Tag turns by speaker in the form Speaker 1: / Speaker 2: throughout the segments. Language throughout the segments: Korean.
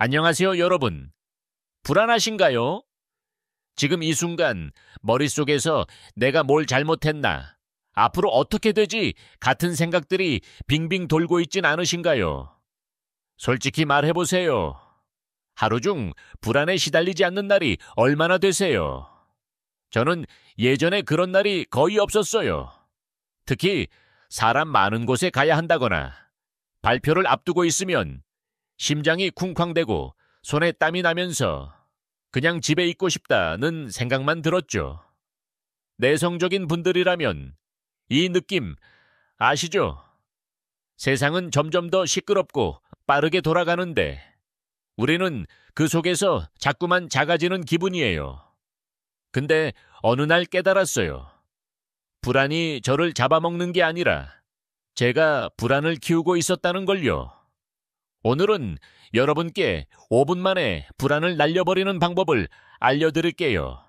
Speaker 1: 안녕하세요, 여러분. 불안하신가요? 지금 이 순간 머릿속에서 내가 뭘 잘못했나, 앞으로 어떻게 되지 같은 생각들이 빙빙 돌고 있진 않으신가요? 솔직히 말해보세요. 하루 중 불안에 시달리지 않는 날이 얼마나 되세요? 저는 예전에 그런 날이 거의 없었어요. 특히 사람 많은 곳에 가야 한다거나 발표를 앞두고 있으면 심장이 쿵쾅대고 손에 땀이 나면서 그냥 집에 있고 싶다는 생각만 들었죠. 내성적인 분들이라면 이 느낌 아시죠? 세상은 점점 더 시끄럽고 빠르게 돌아가는데 우리는 그 속에서 자꾸만 작아지는 기분이에요. 근데 어느 날 깨달았어요. 불안이 저를 잡아먹는 게 아니라 제가 불안을 키우고 있었다는 걸요. 오늘은 여러분께 5분 만에 불안을 날려버리는 방법을 알려드릴게요.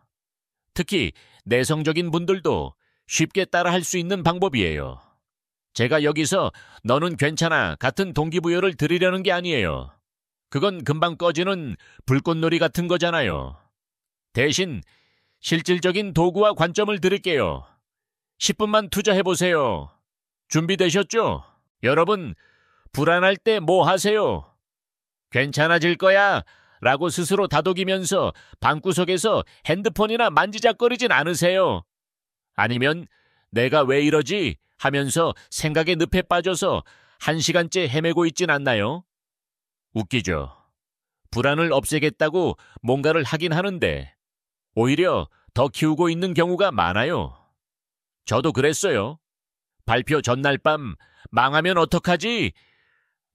Speaker 1: 특히 내성적인 분들도 쉽게 따라할 수 있는 방법이에요. 제가 여기서 너는 괜찮아 같은 동기부여를 드리려는 게 아니에요. 그건 금방 꺼지는 불꽃놀이 같은 거잖아요. 대신 실질적인 도구와 관점을 드릴게요. 10분만 투자해보세요. 준비되셨죠? 여러분, 불안할 때 뭐 하세요? 괜찮아질 거야 라고 스스로 다독이면서 방구석에서 핸드폰이나 만지작거리진 않으세요? 아니면 내가 왜 이러지 하면서 생각의 늪에 빠져서 1시간째 헤매고 있진 않나요? 웃기죠. 불안을 없애겠다고 뭔가를 하긴 하는데 오히려 더 키우고 있는 경우가 많아요. 저도 그랬어요. 발표 전날 밤 망하면 어떡하지?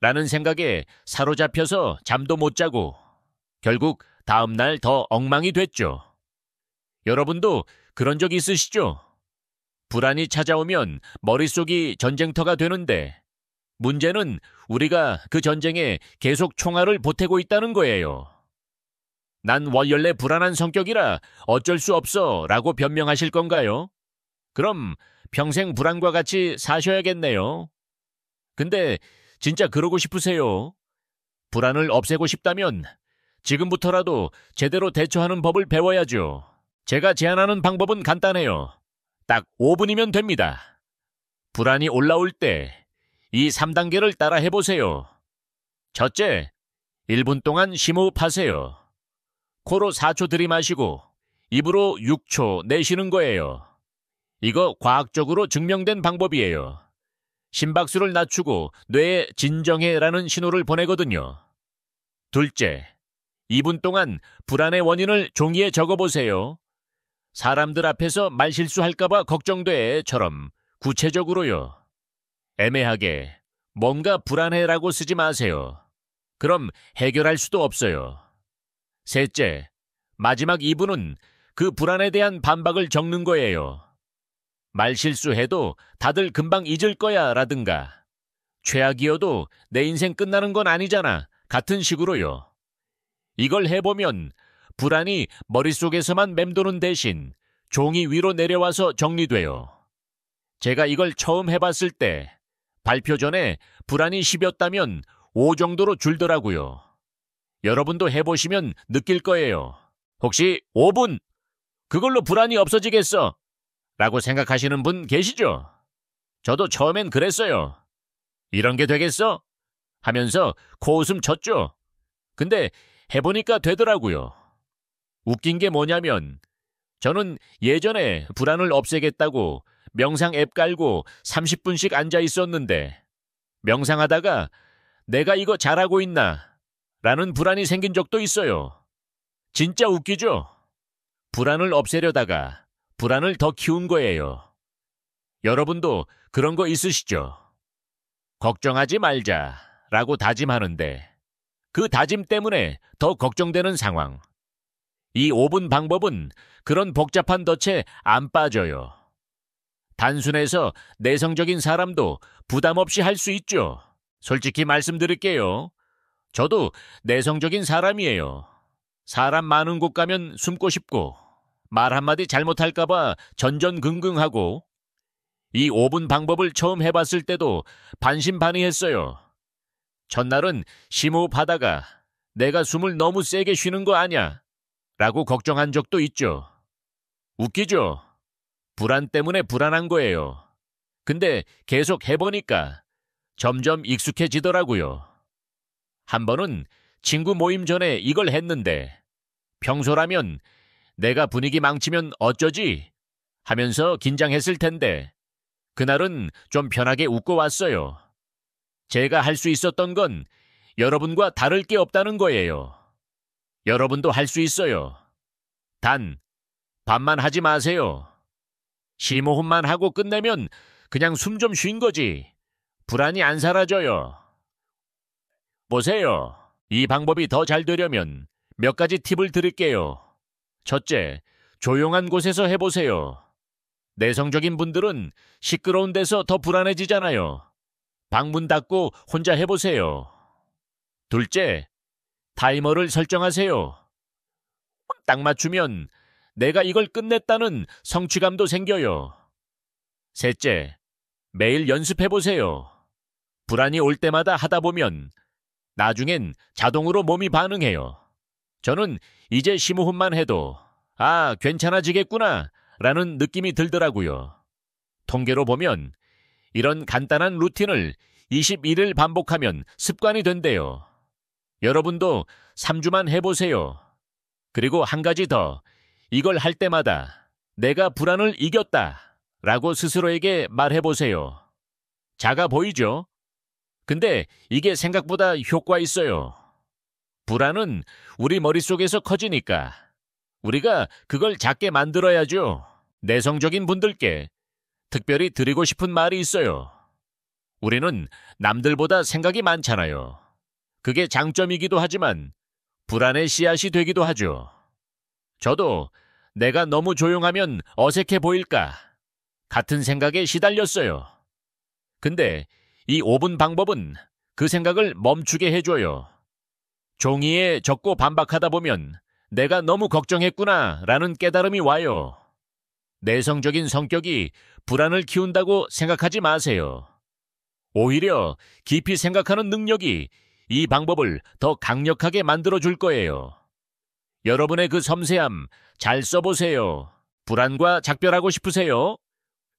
Speaker 1: 라는 생각에 사로잡혀서 잠도 못 자고 결국 다음날 더 엉망이 됐죠. 여러분도 그런 적 있으시죠? 불안이 찾아오면 머릿속이 전쟁터가 되는데 문제는 우리가 그 전쟁에 계속 총알을 보태고 있다는 거예요. 난 원래 불안한 성격이라 어쩔 수 없어 라고 변명하실 건가요? 그럼 평생 불안과 같이 사셔야겠네요. 근데 진짜 그러고 싶으세요? 불안을 없애고 싶다면 지금부터라도 제대로 대처하는 법을 배워야죠. 제가 제안하는 방법은 간단해요. 딱 5분이면 됩니다. 불안이 올라올 때 이 3단계를 따라 해보세요. 첫째, 1분 동안 심호흡하세요. 코로 4초 들이마시고 입으로 6초 내쉬는 거예요. 이거 과학적으로 증명된 방법이에요. 심박수를 낮추고 뇌에 진정해라는 신호를 보내거든요. 둘째, 2분 동안 불안의 원인을 종이에 적어보세요. 사람들 앞에서 말실수할까봐 걱정돼처럼 구체적으로요. 애매하게 뭔가 불안해라고 쓰지 마세요. 그럼 해결할 수도 없어요. 셋째, 마지막 2분은 그 불안에 대한 반박을 적는 거예요. 말실수해도 다들 금방 잊을 거야 라든가 최악이어도 내 인생 끝나는 건 아니잖아 같은 식으로요. 이걸 해보면 불안이 머릿속에서만 맴도는 대신 종이 위로 내려와서 정리돼요. 제가 이걸 처음 해봤을 때 발표 전에 불안이 10이었다면 5 정도로 줄더라고요. 여러분도 해보시면 느낄 거예요. 혹시 5분? 그걸로 불안이 없어지겠어? 라고 생각하시는 분 계시죠? 저도 처음엔 그랬어요. 이런 게 되겠어? 하면서 코웃음 쳤죠. 근데 해보니까 되더라고요. 웃긴 게 뭐냐면 저는 예전에 불안을 없애겠다고 명상 앱 깔고 30분씩 앉아 있었는데 명상하다가 내가 이거 잘하고 있나? 라는 불안이 생긴 적도 있어요. 진짜 웃기죠? 불안을 없애려다가 불안을 더 키운 거예요. 여러분도 그런 거 있으시죠? 걱정하지 말자라고 다짐하는데 그 다짐 때문에 더 걱정되는 상황. 이 5분 방법은 그런 복잡한 덫에 안 빠져요. 단순해서 내성적인 사람도 부담 없이 할 수 있죠. 솔직히 말씀드릴게요. 저도 내성적인 사람이에요. 사람 많은 곳 가면 숨고 싶고 말 한마디 잘못할까봐 전전긍긍하고 이 5분 방법을 처음 해봤을 때도 반신반의했어요. 첫날은 심호흡하다가 내가 숨을 너무 세게 쉬는 거 아냐? 라고 걱정한 적도 있죠. 웃기죠? 불안 때문에 불안한 거예요. 근데 계속 해보니까 점점 익숙해지더라고요. 한 번은 친구 모임 전에 이걸 했는데 평소라면 내가 분위기 망치면 어쩌지? 하면서 긴장했을 텐데 그날은 좀 편하게 웃고 왔어요. 제가 할 수 있었던 건 여러분과 다를 게 없다는 거예요. 여러분도 할 수 있어요. 단, 반만 하지 마세요. 심호흡만 하고 끝내면 그냥 숨 좀 쉰 거지. 불안이 안 사라져요. 보세요. 이 방법이 더 잘 되려면 몇 가지 팁을 드릴게요. 첫째, 조용한 곳에서 해보세요. 내성적인 분들은 시끄러운 데서 더 불안해지잖아요. 방문 닫고 혼자 해보세요. 둘째, 타이머를 설정하세요. 딱 맞추면 내가 이걸 끝냈다는 성취감도 생겨요. 셋째, 매일 연습해보세요. 불안이 올 때마다 하다 보면 나중엔 자동으로 몸이 반응해요. 저는 이제 심호흡만 해도 괜찮아지겠구나 라는 느낌이 들더라고요. 통계로 보면 이런 간단한 루틴을 21일 반복하면 습관이 된대요. 여러분도 3주만 해보세요. 그리고 한 가지 더, 이걸 할 때마다 내가 불안을 이겼다 라고 스스로에게 말해보세요. 작아 보이죠? 근데 이게 생각보다 효과 있어요. 불안은 우리 머릿속에서 커지니까 우리가 그걸 작게 만들어야죠. 내성적인 분들께 특별히 드리고 싶은 말이 있어요. 우리는 남들보다 생각이 많잖아요. 그게 장점이기도 하지만 불안의 씨앗이 되기도 하죠. 저도 내가 너무 조용하면 어색해 보일까 같은 생각에 시달렸어요. 근데 이 5분 방법은 그 생각을 멈추게 해줘요. 종이에 적고 반박하다 보면 내가 너무 걱정했구나 라는 깨달음이 와요. 내성적인 성격이 불안을 키운다고 생각하지 마세요. 오히려 깊이 생각하는 능력이 이 방법을 더 강력하게 만들어줄 거예요. 여러분의 그 섬세함 잘 써보세요. 불안과 작별하고 싶으세요?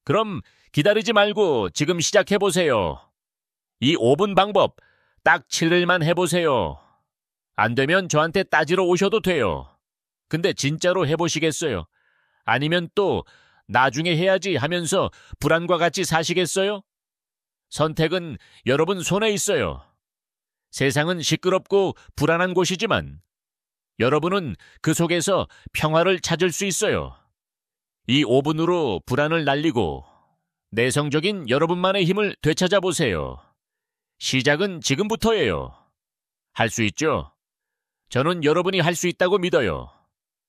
Speaker 1: 그럼 기다리지 말고 지금 시작해보세요. 이 5분 방법 딱 7일만 해보세요. 안 되면 저한테 따지러 오셔도 돼요. 근데 진짜로 해보시겠어요? 아니면 또 나중에 해야지 하면서 불안과 같이 사시겠어요? 선택은 여러분 손에 있어요. 세상은 시끄럽고 불안한 곳이지만 여러분은 그 속에서 평화를 찾을 수 있어요. 이 5분으로 불안을 날리고 내성적인 여러분만의 힘을 되찾아보세요. 시작은 지금부터예요. 할 수 있죠? 저는 여러분이 할 수 있다고 믿어요.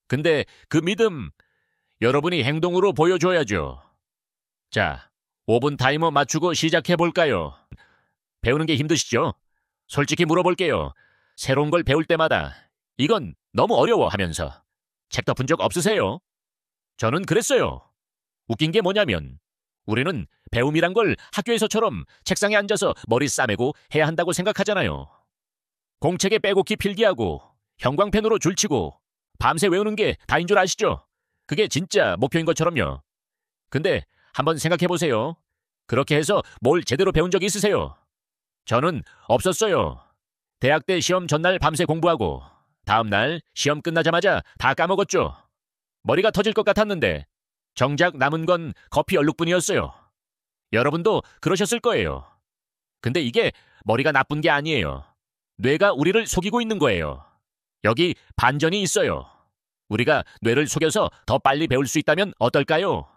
Speaker 1: 근데 그 믿음, 여러분이 행동으로 보여줘야죠. 자, 5분 타이머 맞추고 시작해볼까요? 배우는 게 힘드시죠? 솔직히 물어볼게요. 새로운 걸 배울 때마다 이건 너무 어려워 하면서 책 덮은 적 없으세요? 저는 그랬어요. 웃긴 게 뭐냐면 우리는 배움이란 걸 학교에서처럼 책상에 앉아서 머리 싸매고 해야 한다고 생각하잖아요. 공책에 빼곡히 필기하고 형광펜으로 줄치고 밤새 외우는 게 다인 줄 아시죠? 그게 진짜 목표인 것처럼요. 근데 한번 생각해보세요. 그렇게 해서 뭘 제대로 배운 적 있으세요? 저는 없었어요. 대학 때 시험 전날 밤새 공부하고 다음날 시험 끝나자마자 다 까먹었죠. 머리가 터질 것 같았는데 정작 남은 건 커피 얼룩뿐이었어요. 여러분도 그러셨을 거예요. 근데 이게 머리가 나쁜 게 아니에요. 뇌가 우리를 속이고 있는 거예요. 여기 반전이 있어요. 우리가 뇌를 속여서 더 빨리 배울 수 있다면 어떨까요?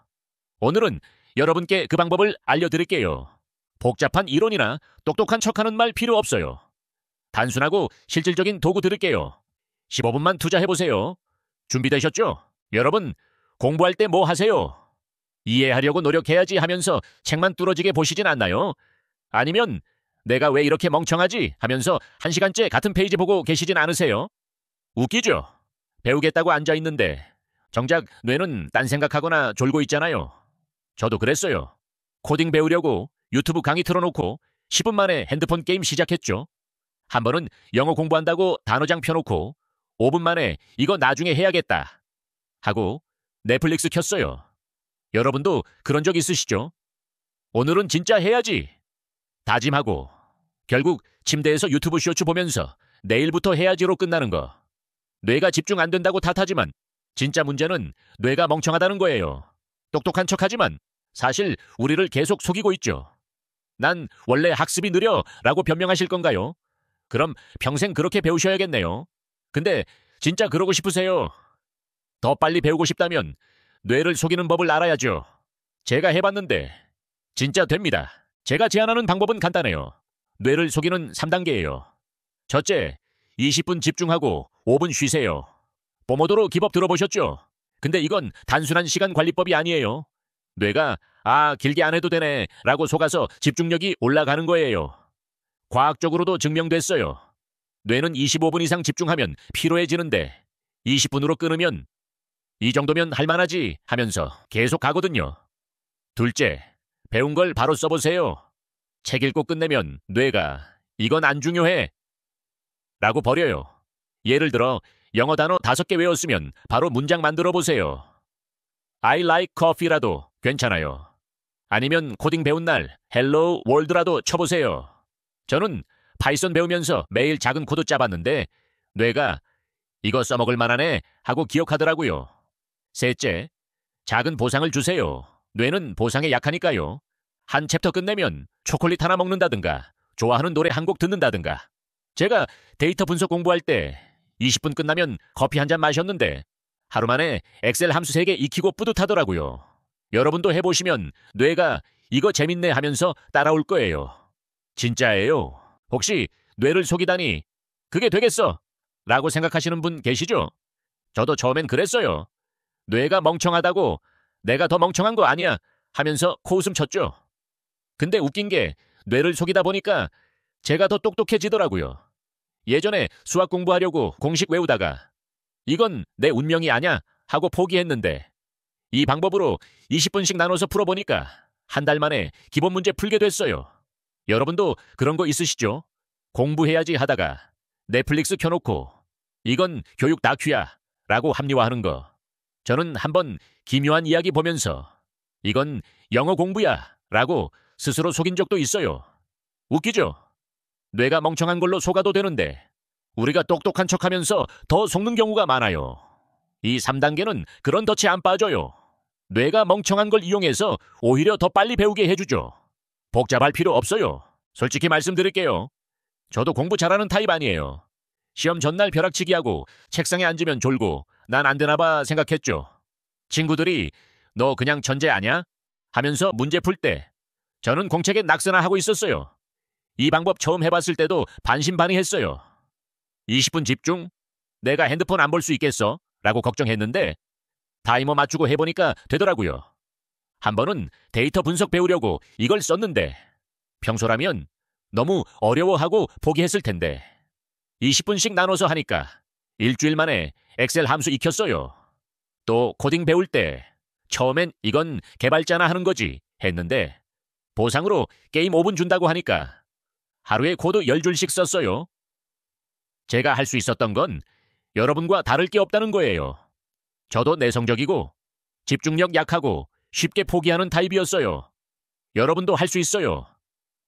Speaker 1: 오늘은 여러분께 그 방법을 알려드릴게요. 복잡한 이론이나 똑똑한 척하는 말 필요 없어요. 단순하고 실질적인 도구 드릴게요. 15분만 투자해보세요. 준비되셨죠? 여러분, 공부할 때 뭐 하세요? 이해하려고 노력해야지 하면서 책만 뚫어지게 보시진 않나요? 아니면 내가 왜 이렇게 멍청하지 하면서 1시간째 같은 페이지 보고 계시진 않으세요? 웃기죠? 배우겠다고 앉아있는데 정작 뇌는 딴 생각하거나 졸고 있잖아요. 저도 그랬어요. 코딩 배우려고 유튜브 강의 틀어놓고 10분 만에 핸드폰 게임 시작했죠. 한 번은 영어 공부한다고 단어장 펴놓고 5분 만에 이거 나중에 해야겠다 하고 넷플릭스 켰어요. 여러분도 그런 적 있으시죠? 오늘은 진짜 해야지 다짐하고 결국 침대에서 유튜브 쇼츠 보면서 내일부터 해야지로 끝나는 거. 뇌가 집중 안 된다고 탓하지만 진짜 문제는 뇌가 멍청하다는 거예요. 똑똑한 척하지만 사실 우리를 계속 속이고 있죠. 난 원래 학습이 느려 라고 변명하실 건가요? 그럼 평생 그렇게 배우셔야겠네요. 근데 진짜 그러고 싶으세요? 더 빨리 배우고 싶다면 뇌를 속이는 법을 알아야죠. 제가 해봤는데 진짜 됩니다. 제가 제안하는 방법은 간단해요. 뇌를 속이는 3단계예요. 첫째, 20분 집중하고 5분 쉬세요. 포모도로 기법 들어보셨죠? 근데 이건 단순한 시간 관리법이 아니에요. 뇌가 길게 안 해도 되네 라고 속아서 집중력이 올라가는 거예요. 과학적으로도 증명됐어요. 뇌는 25분 이상 집중하면 피로해지는데 20분으로 끊으면 이 정도면 할만하지 하면서 계속 가거든요. 둘째, 배운 걸 바로 써보세요. 책 읽고 끝내면 뇌가 이건 안 중요해 라고 버려요. 예를 들어 영어 단어 5개 외웠으면 바로 문장 만들어 보세요. I like coffee라도 괜찮아요. 아니면 코딩 배운 날 Hello World라도 쳐보세요. 저는 파이썬 배우면서 매일 작은 코드 짜봤는데 뇌가 이거 써먹을 만하네 하고 기억하더라고요. 셋째, 작은 보상을 주세요. 뇌는 보상에 약하니까요. 한 챕터 끝내면 초콜릿 하나 먹는다든가 좋아하는 노래 한 곡 듣는다든가. 제가 데이터 분석 공부할 때 20분 끝나면 커피 한 잔 마셨는데 하루 만에 엑셀 함수 3개 익히고 뿌듯하더라고요. 여러분도 해보시면 뇌가 이거 재밌네 하면서 따라올 거예요. 진짜예요. 혹시 뇌를 속이다니 그게 되겠어 라고 생각하시는 분 계시죠? 저도 처음엔 그랬어요. 뇌가 멍청하다고 내가 더 멍청한 거 아니야 하면서 코웃음 쳤죠. 근데 웃긴 게 뇌를 속이다 보니까 제가 더 똑똑해지더라고요. 예전에 수학 공부하려고 공식 외우다가 이건 내 운명이 아냐 하고 포기했는데 이 방법으로 20분씩 나눠서 풀어보니까 한 달 만에 기본 문제 풀게 됐어요. 여러분도 그런 거 있으시죠? 공부해야지 하다가 넷플릭스 켜놓고 이건 교육 다큐야 라고 합리화하는 거. 저는 한번 기묘한 이야기 보면서 이건 영어 공부야 라고 스스로 속인 적도 있어요. 웃기죠? 뇌가 멍청한 걸로 속아도 되는데 우리가 똑똑한 척하면서 더 속는 경우가 많아요. 이 3단계는 그런 덫에 안 빠져요. 뇌가 멍청한 걸 이용해서 오히려 더 빨리 배우게 해주죠. 복잡할 필요 없어요. 솔직히 말씀드릴게요. 저도 공부 잘하는 타입 아니에요. 시험 전날 벼락치기하고 책상에 앉으면 졸고 난 안 되나 봐 생각했죠. 친구들이 너 그냥 천재 아냐? 하면서 문제 풀 때 저는 공책에 낙서나 하고 있었어요. 이 방법 처음 해봤을 때도 반신반의했어요. 20분 집중? 내가 핸드폰 안 볼 수 있겠어? 라고 걱정했는데 타이머 맞추고 해보니까 되더라고요. 한 번은 데이터 분석 배우려고 이걸 썼는데 평소라면 너무 어려워하고 포기했을 텐데 20분씩 나눠서 하니까 일주일 만에 엑셀 함수 익혔어요. 또 코딩 배울 때 처음엔 이건 개발자나 하는 거지 했는데 보상으로 게임 5분 준다고 하니까 하루에 코드 10줄씩 썼어요. 제가 할 수 있었던 건 여러분과 다를 게 없다는 거예요. 저도 내성적이고 집중력 약하고 쉽게 포기하는 타입이었어요. 여러분도 할 수 있어요.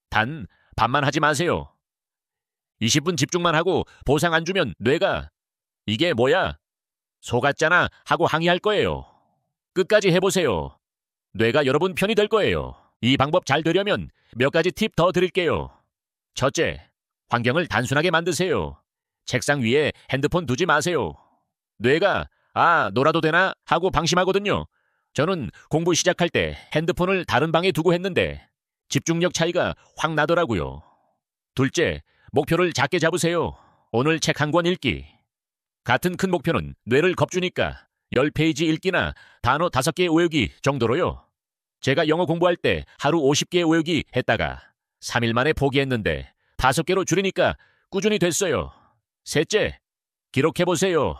Speaker 1: 단 반만 하지 마세요. 20분 집중만 하고 보상 안 주면 뇌가 이게 뭐야? 속았잖아 하고 항의할 거예요. 끝까지 해보세요. 뇌가 여러분 편이 될 거예요. 이 방법 잘 되려면 몇 가지 팁 더 드릴게요. 첫째, 환경을 단순하게 만드세요. 책상 위에 핸드폰 두지 마세요. 뇌가 놀아도 되나 하고 방심하거든요. 저는 공부 시작할 때 핸드폰을 다른 방에 두고 했는데 집중력 차이가 확 나더라고요. 둘째, 목표를 작게 잡으세요. 오늘 책 한 권 읽기. 같은 큰 목표는 뇌를 겁주니까 10페이지 읽기나 단어 5개 외우기 정도로요. 제가 영어 공부할 때 하루 50개 외우기 했다가 3일 만에 포기했는데 5개로 줄이니까 꾸준히 됐어요. 셋째, 기록해보세요.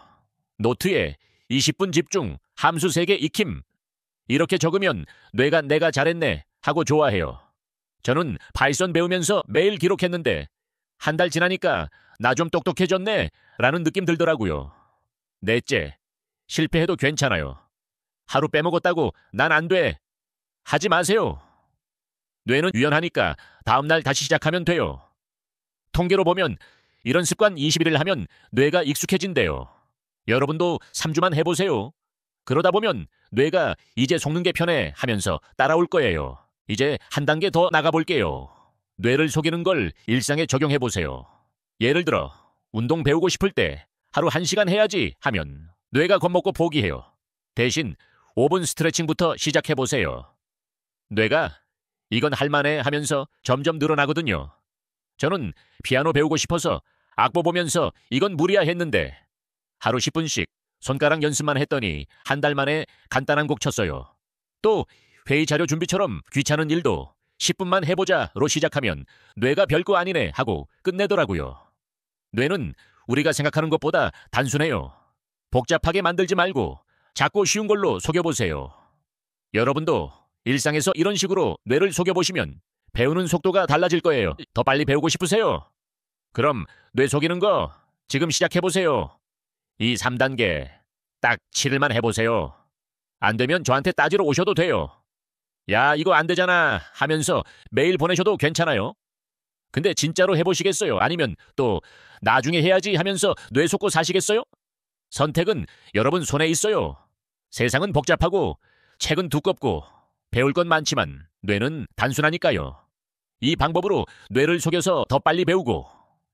Speaker 1: 노트에 20분 집중, 함수 3개 익힘. 이렇게 적으면 뇌가 내가 잘했네 하고 좋아해요. 저는 파이썬 배우면서 매일 기록했는데 한 달 지나니까 나 좀 똑똑해졌네 라는 느낌 들더라고요. 넷째, 실패해도 괜찮아요. 하루 빼먹었다고 난 안 돼. 하지 마세요. 뇌는 유연하니까 다음날 다시 시작하면 돼요. 통계로 보면 이런 습관 21일 하면 뇌가 익숙해진대요. 여러분도 3주만 해보세요. 그러다 보면 뇌가 이제 속는 게 편해 하면서 따라올 거예요. 이제 한 단계 더 나가볼게요. 뇌를 속이는 걸 일상에 적용해보세요. 예를 들어 운동 배우고 싶을 때 하루 1시간 해야지 하면 뇌가 겁먹고 포기해요. 대신 5분 스트레칭부터 시작해보세요. 뇌가 이건 할만해 하면서 점점 늘어나거든요. 저는 피아노 배우고 싶어서 악보 보면서 이건 무리야 했는데 하루 10분씩 손가락 연습만 했더니 한 달 만에 간단한 곡 쳤어요. 또 회의 자료 준비처럼 귀찮은 일도 10분만 해보자로 시작하면 뇌가 별거 아니네 하고 끝내더라고요. 뇌는 우리가 생각하는 것보다 단순해요. 복잡하게 만들지 말고 작고 쉬운 걸로 속여보세요. 여러분도 일상에서 이런 식으로 뇌를 속여보시면 배우는 속도가 달라질 거예요. 더 빨리 배우고 싶으세요? 그럼 뇌 속이는 거 지금 시작해보세요. 이 3단계 딱 7일만 해보세요. 안 되면 저한테 따지러 오셔도 돼요. 야, 이거 안 되잖아 하면서 메일 보내셔도 괜찮아요. 근데 진짜로 해보시겠어요? 아니면 또 나중에 해야지 하면서 뇌 속고 사시겠어요? 선택은 여러분 손에 있어요. 세상은 복잡하고 책은 두껍고 배울 건 많지만 뇌는 단순하니까요. 이 방법으로 뇌를 속여서 더 빨리 배우고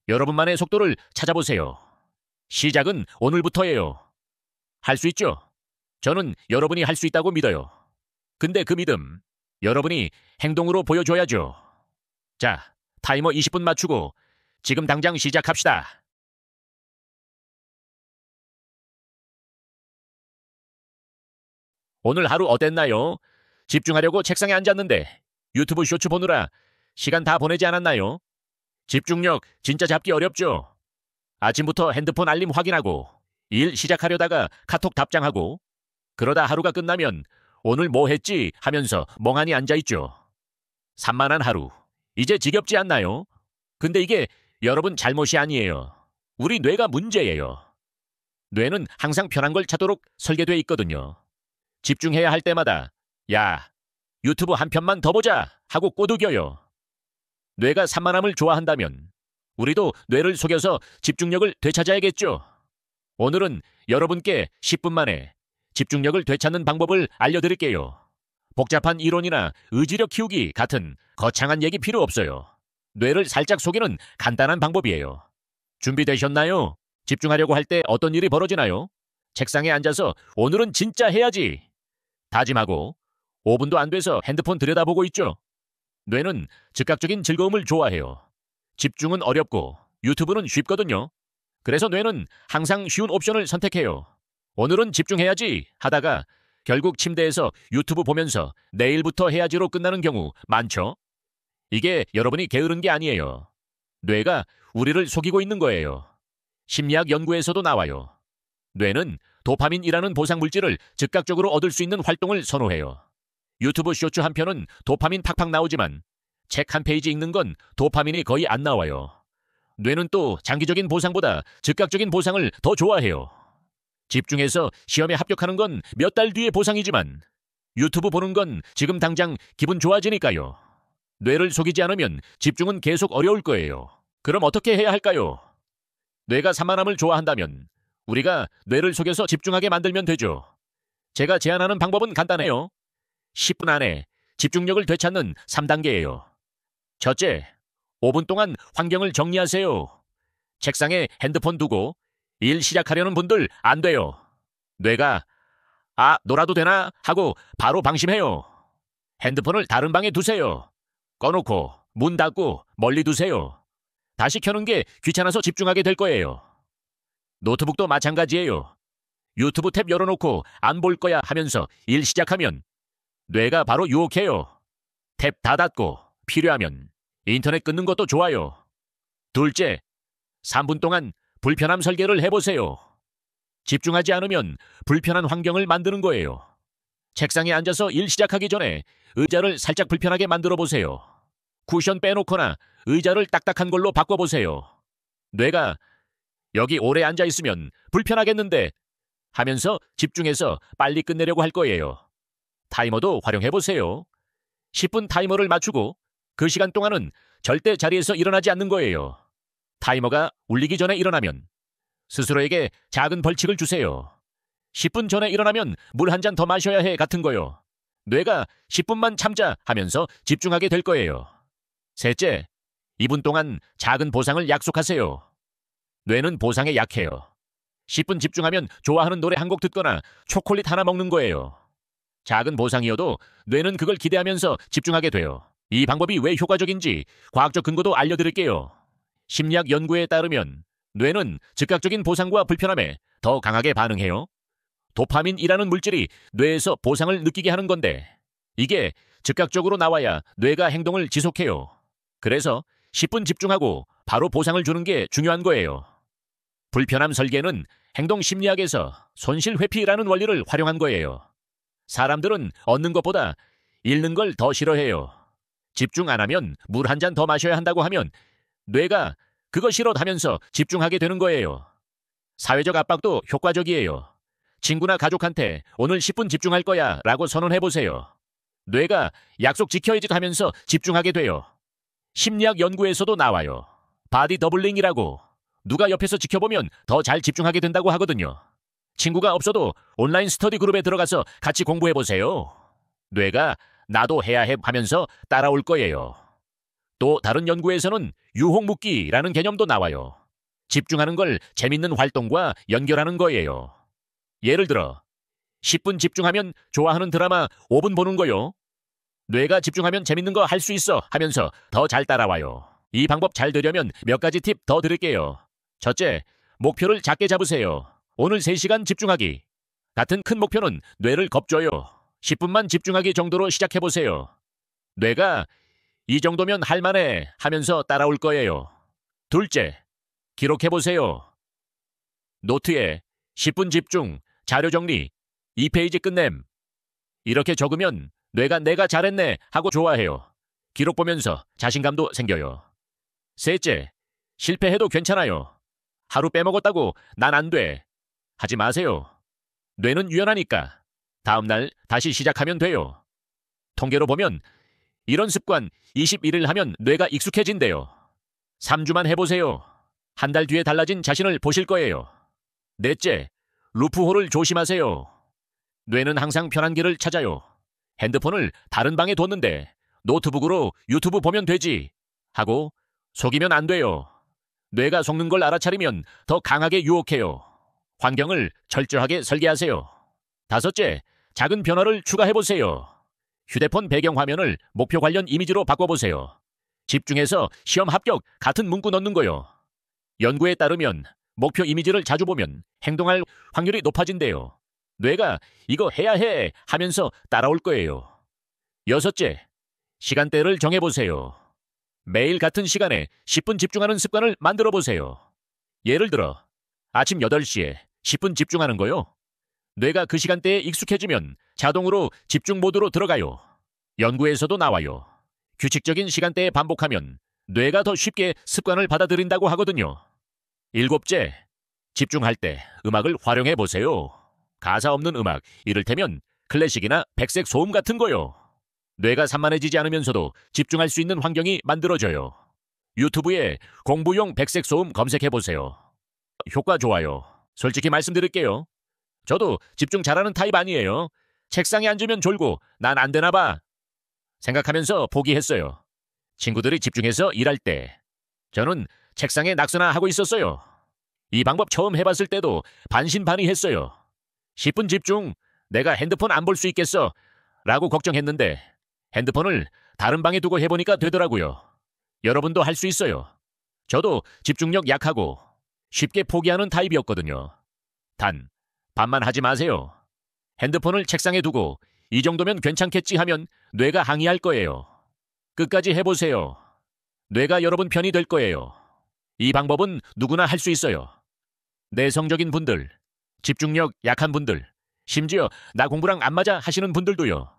Speaker 1: 여러분만의 속도를 찾아보세요. 시작은 오늘부터예요. 할 수 있죠? 저는 여러분이 할 수 있다고 믿어요. 근데 그 믿음, 여러분이 행동으로 보여줘야죠. 자, 타이머 20분 맞추고 지금 당장 시작합시다. 오늘 하루 어땠나요? 집중하려고 책상에 앉았는데 유튜브 쇼츠 보느라 시간 다 보내지 않았나요? 집중력 진짜 잡기 어렵죠? 아침부터 핸드폰 알림 확인하고 일 시작하려다가 카톡 답장하고 그러다 하루가 끝나면 오늘 뭐 했지 하면서 멍하니 앉아있죠. 산만한 하루. 이제 지겹지 않나요? 근데 이게 여러분 잘못이 아니에요. 우리 뇌가 문제예요. 뇌는 항상 편한 걸 찾도록 설계되어 있거든요. 집중해야 할 때마다 야, 유튜브 한 편만 더 보자 하고 꼬드겨요. 뇌가 산만함을 좋아한다면 우리도 뇌를 속여서 집중력을 되찾아야겠죠. 오늘은 여러분께 10분 만에 집중력을 되찾는 방법을 알려드릴게요. 복잡한 이론이나 의지력 키우기 같은 거창한 얘기 필요 없어요. 뇌를 살짝 속이는 간단한 방법이에요. 준비되셨나요? 집중하려고 할 때 어떤 일이 벌어지나요? 책상에 앉아서 오늘은 진짜 해야지 다짐하고 5분도 안 돼서 핸드폰 들여다보고 있죠. 뇌는 즉각적인 즐거움을 좋아해요. 집중은 어렵고 유튜브는 쉽거든요. 그래서 뇌는 항상 쉬운 옵션을 선택해요. 오늘은 집중해야지 하다가 결국 침대에서 유튜브 보면서 내일부터 해야지로 끝나는 경우 많죠? 이게 여러분이 게으른 게 아니에요. 뇌가 우리를 속이고 있는 거예요. 심리학 연구에서도 나와요. 뇌는 도파민이라는 보상물질을 즉각적으로 얻을 수 있는 활동을 선호해요. 유튜브 쇼츠 한 편은 도파민 팍팍 나오지만 책 한 페이지 읽는 건 도파민이 거의 안 나와요. 뇌는 또 장기적인 보상보다 즉각적인 보상을 더 좋아해요. 집중해서 시험에 합격하는 건 몇 달 뒤의 보상이지만 유튜브 보는 건 지금 당장 기분 좋아지니까요. 뇌를 속이지 않으면 집중은 계속 어려울 거예요. 그럼 어떻게 해야 할까요? 뇌가 산만함을 좋아한다면 우리가 뇌를 속여서 집중하게 만들면 되죠. 제가 제안하는 방법은 간단해요. 10분 안에 집중력을 되찾는 3단계예요. 첫째, 5분 동안 환경을 정리하세요. 책상에 핸드폰 두고 일 시작하려는 분들 안 돼요. 뇌가 놀아도 되나 하고 바로 방심해요. 핸드폰을 다른 방에 두세요. 꺼놓고 문 닫고 멀리 두세요. 다시 켜는 게 귀찮아서 집중하게 될 거예요. 노트북도 마찬가지예요. 유튜브 탭 열어놓고 안 볼 거야 하면서 일 시작하면 뇌가 바로 유혹해요. 탭 다 닫고 필요하면 인터넷 끊는 것도 좋아요. 둘째, 3분 동안 불편함 설계를 해보세요. 집중하지 않으면 불편한 환경을 만드는 거예요. 책상에 앉아서 일 시작하기 전에 의자를 살짝 불편하게 만들어 보세요. 쿠션 빼놓거나 의자를 딱딱한 걸로 바꿔보세요. 뇌가 여기 오래 앉아 있으면 불편하겠는데 하면서 집중해서 빨리 끝내려고 할 거예요. 타이머도 활용해보세요. 10분 타이머를 맞추고 그 시간 동안은 절대 자리에서 일어나지 않는 거예요. 타이머가 울리기 전에 일어나면 스스로에게 작은 벌칙을 주세요. 10분 전에 일어나면 물 한 잔 더 마셔야 해 같은 거요. 뇌가 10분만 참자 하면서 집중하게 될 거예요. 셋째, 2분 동안 작은 보상을 약속하세요. 뇌는 보상에 약해요. 10분 집중하면 좋아하는 노래 한 곡 듣거나 초콜릿 하나 먹는 거예요. 작은 보상이어도 뇌는 그걸 기대하면서 집중하게 돼요. 이 방법이 왜 효과적인지 과학적 근거도 알려드릴게요. 심리학 연구에 따르면 뇌는 즉각적인 보상과 불편함에 더 강하게 반응해요. 도파민이라는 물질이 뇌에서 보상을 느끼게 하는 건데 이게 즉각적으로 나와야 뇌가 행동을 지속해요. 그래서 10분 집중하고 바로 보상을 주는 게 중요한 거예요. 불편함 설계는 행동 심리학에서 손실 회피라는 원리를 활용한 거예요. 사람들은 얻는 것보다 잃는 걸 더 싫어해요. 집중 안 하면 물 한 잔 더 마셔야 한다고 하면 뇌가 그거 싫어 하면서 집중하게 되는 거예요. 사회적 압박도 효과적이에요. 친구나 가족한테 오늘 10분 집중할 거야 라고 선언해보세요. 뇌가 약속 지켜야지 하면서 집중하게 돼요. 심리학 연구에서도 나와요. 바디 더블링이라고. 누가 옆에서 지켜보면 더 잘 집중하게 된다고 하거든요. 친구가 없어도 온라인 스터디 그룹에 들어가서 같이 공부해보세요. 뇌가 나도 해야 해 하면서 따라올 거예요. 또 다른 연구에서는 유혹묶기라는 개념도 나와요. 집중하는 걸 재밌는 활동과 연결하는 거예요. 예를 들어 10분 집중하면 좋아하는 드라마 5분 보는 거요. 뇌가 집중하면 재밌는 거 할 수 있어 하면서 더 잘 따라와요. 이 방법 잘 되려면 몇 가지 팁 더 드릴게요. 첫째, 목표를 작게 잡으세요. 오늘 3시간 집중하기. 같은 큰 목표는 뇌를 겁줘요. 10분만 집중하기 정도로 시작해보세요. 뇌가 이 정도면 할만해 하면서 따라올 거예요. 둘째, 기록해보세요. 노트에 10분 집중, 자료 정리, 2페이지 끝냄. 이렇게 적으면 뇌가 내가 잘했네 하고 좋아해요. 기록 보면서 자신감도 생겨요. 셋째, 실패해도 괜찮아요. 하루 빼먹었다고 난 안 돼. 하지 마세요. 뇌는 유연하니까 다음날 다시 시작하면 돼요. 통계로 보면 이런 습관 21일 하면 뇌가 익숙해진대요. 3주만 해보세요. 한 달 뒤에 달라진 자신을 보실 거예요. 넷째, 루프홀을 조심하세요. 뇌는 항상 편한 길을 찾아요. 핸드폰을 다른 방에 뒀는데 노트북으로 유튜브 보면 되지 하고 속이면 안 돼요. 뇌가 속는 걸 알아차리면 더 강하게 유혹해요. 환경을 철저하게 설계하세요. 다섯째, 작은 변화를 추가해보세요. 휴대폰 배경화면을 목표 관련 이미지로 바꿔보세요. 집중해서 시험 합격 같은 문구 넣는 거요. 연구에 따르면 목표 이미지를 자주 보면 행동할 확률이 높아진대요. 뇌가 이거 해야 해 하면서 따라올 거예요. 여섯째, 시간대를 정해보세요. 매일 같은 시간에 10분 집중하는 습관을 만들어보세요. 예를 들어 아침 8시에 10분 집중하는 거요. 뇌가 그 시간대에 익숙해지면 자동으로 집중 모드로 들어가요. 연구에서도 나와요. 규칙적인 시간대에 반복하면 뇌가 더 쉽게 습관을 받아들인다고 하거든요. 일곱째, 집중할 때 음악을 활용해보세요. 가사 없는 음악, 이를테면 클래식이나 백색 소음 같은 거요. 뇌가 산만해지지 않으면서도 집중할 수 있는 환경이 만들어져요. 유튜브에 공부용 백색 소음 검색해보세요. 효과 좋아요. 솔직히 말씀드릴게요. 저도 집중 잘하는 타입 아니에요. 책상에 앉으면 졸고 난 안 되나 봐 생각하면서 포기했어요. 친구들이 집중해서 일할 때 저는 책상에 낙서나 하고 있었어요. 이 방법 처음 해봤을 때도 반신반의했어요. 10분 집중, 내가 핸드폰 안 볼 수 있겠어 라고 걱정했는데 핸드폰을 다른 방에 두고 해보니까 되더라고요. 여러분도 할 수 있어요. 저도 집중력 약하고 쉽게 포기하는 타입이었거든요. 단, 반만 하지 마세요. 핸드폰을 책상에 두고 이 정도면 괜찮겠지 하면 뇌가 항의할 거예요. 끝까지 해보세요. 뇌가 여러분 편이 될 거예요. 이 방법은 누구나 할 수 있어요. 내성적인 분들, 집중력 약한 분들, 심지어 나 공부랑 안 맞아 하시는 분들도요.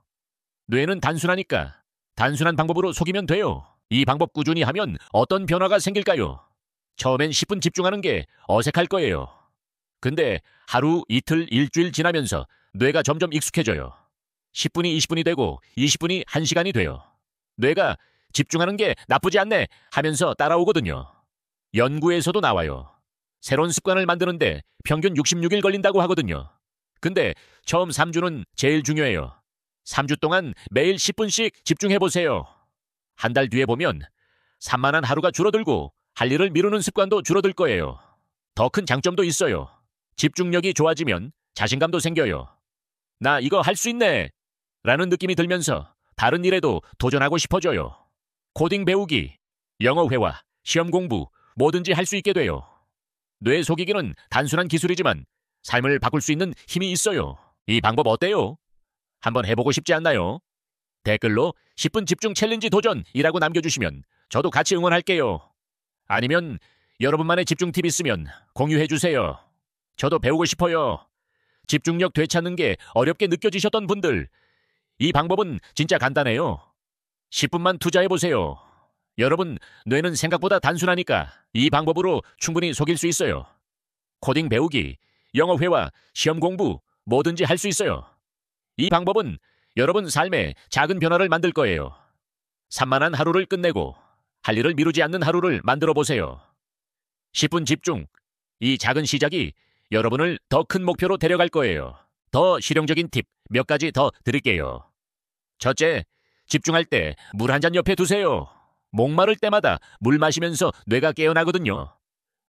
Speaker 1: 뇌는 단순하니까 단순한 방법으로 속이면 돼요. 이 방법 꾸준히 하면 어떤 변화가 생길까요? 처음엔 10분 집중하는 게 어색할 거예요. 근데 하루, 이틀, 일주일 지나면서 뇌가 점점 익숙해져요. 10분이 20분이 되고 20분이 1시간이 돼요. 뇌가 집중하는 게 나쁘지 않네 하면서 따라오거든요. 연구에서도 나와요. 새로운 습관을 만드는데 평균 66일 걸린다고 하거든요. 근데 처음 3주는 제일 중요해요. 3주 동안 매일 10분씩 집중해보세요. 한 달 뒤에 보면 산만한 하루가 줄어들고 할 일을 미루는 습관도 줄어들 거예요. 더 큰 장점도 있어요. 집중력이 좋아지면 자신감도 생겨요. 나 이거 할 수 있네! 라는 느낌이 들면서 다른 일에도 도전하고 싶어져요. 코딩 배우기, 영어 회화, 시험 공부, 뭐든지 할 수 있게 돼요. 뇌 속이기는 단순한 기술이지만 삶을 바꿀 수 있는 힘이 있어요. 이 방법 어때요? 한번 해보고 싶지 않나요? 댓글로 10분 집중 챌린지 도전이라고 남겨주시면 저도 같이 응원할게요. 아니면 여러분만의 집중 팁 있으면 공유해주세요. 저도 배우고 싶어요. 집중력 되찾는 게 어렵게 느껴지셨던 분들, 이 방법은 진짜 간단해요. 10분만 투자해보세요. 여러분, 뇌는 생각보다 단순하니까 이 방법으로 충분히 속일 수 있어요. 코딩 배우기, 영어 회화, 시험 공부, 뭐든지 할 수 있어요. 이 방법은 여러분 삶에 작은 변화를 만들 거예요. 산만한 하루를 끝내고 할 일을 미루지 않는 하루를 만들어 보세요. 10분 집중, 이 작은 시작이 여러분을 더 큰 목표로 데려갈 거예요. 더 실용적인 팁 몇 가지 더 드릴게요. 첫째, 집중할 때 물 한 잔 옆에 두세요. 목마를 때마다 물 마시면서 뇌가 깨어나거든요.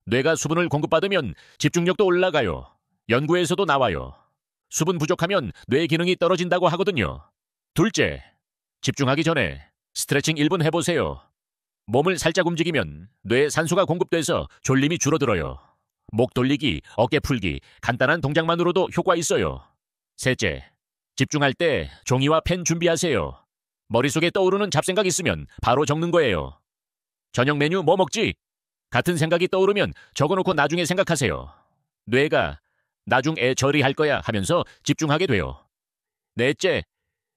Speaker 1: 뇌가 수분을 공급받으면 집중력도 올라가요. 연구에서도 나와요. 수분 부족하면 뇌 기능이 떨어진다고 하거든요. 둘째, 집중하기 전에 스트레칭 1분 해보세요. 몸을 살짝 움직이면 뇌에 산소가 공급돼서 졸림이 줄어들어요. 목 돌리기, 어깨 풀기, 간단한 동작만으로도 효과 있어요. 셋째, 집중할 때 종이와 펜 준비하세요. 머릿속에 떠오르는 잡생각 있으면 바로 적는 거예요. 저녁 메뉴 뭐 먹지? 같은 생각이 떠오르면 적어놓고 나중에 생각하세요. 뇌가 나중에 처리할 거야 하면서 집중하게 돼요. 넷째,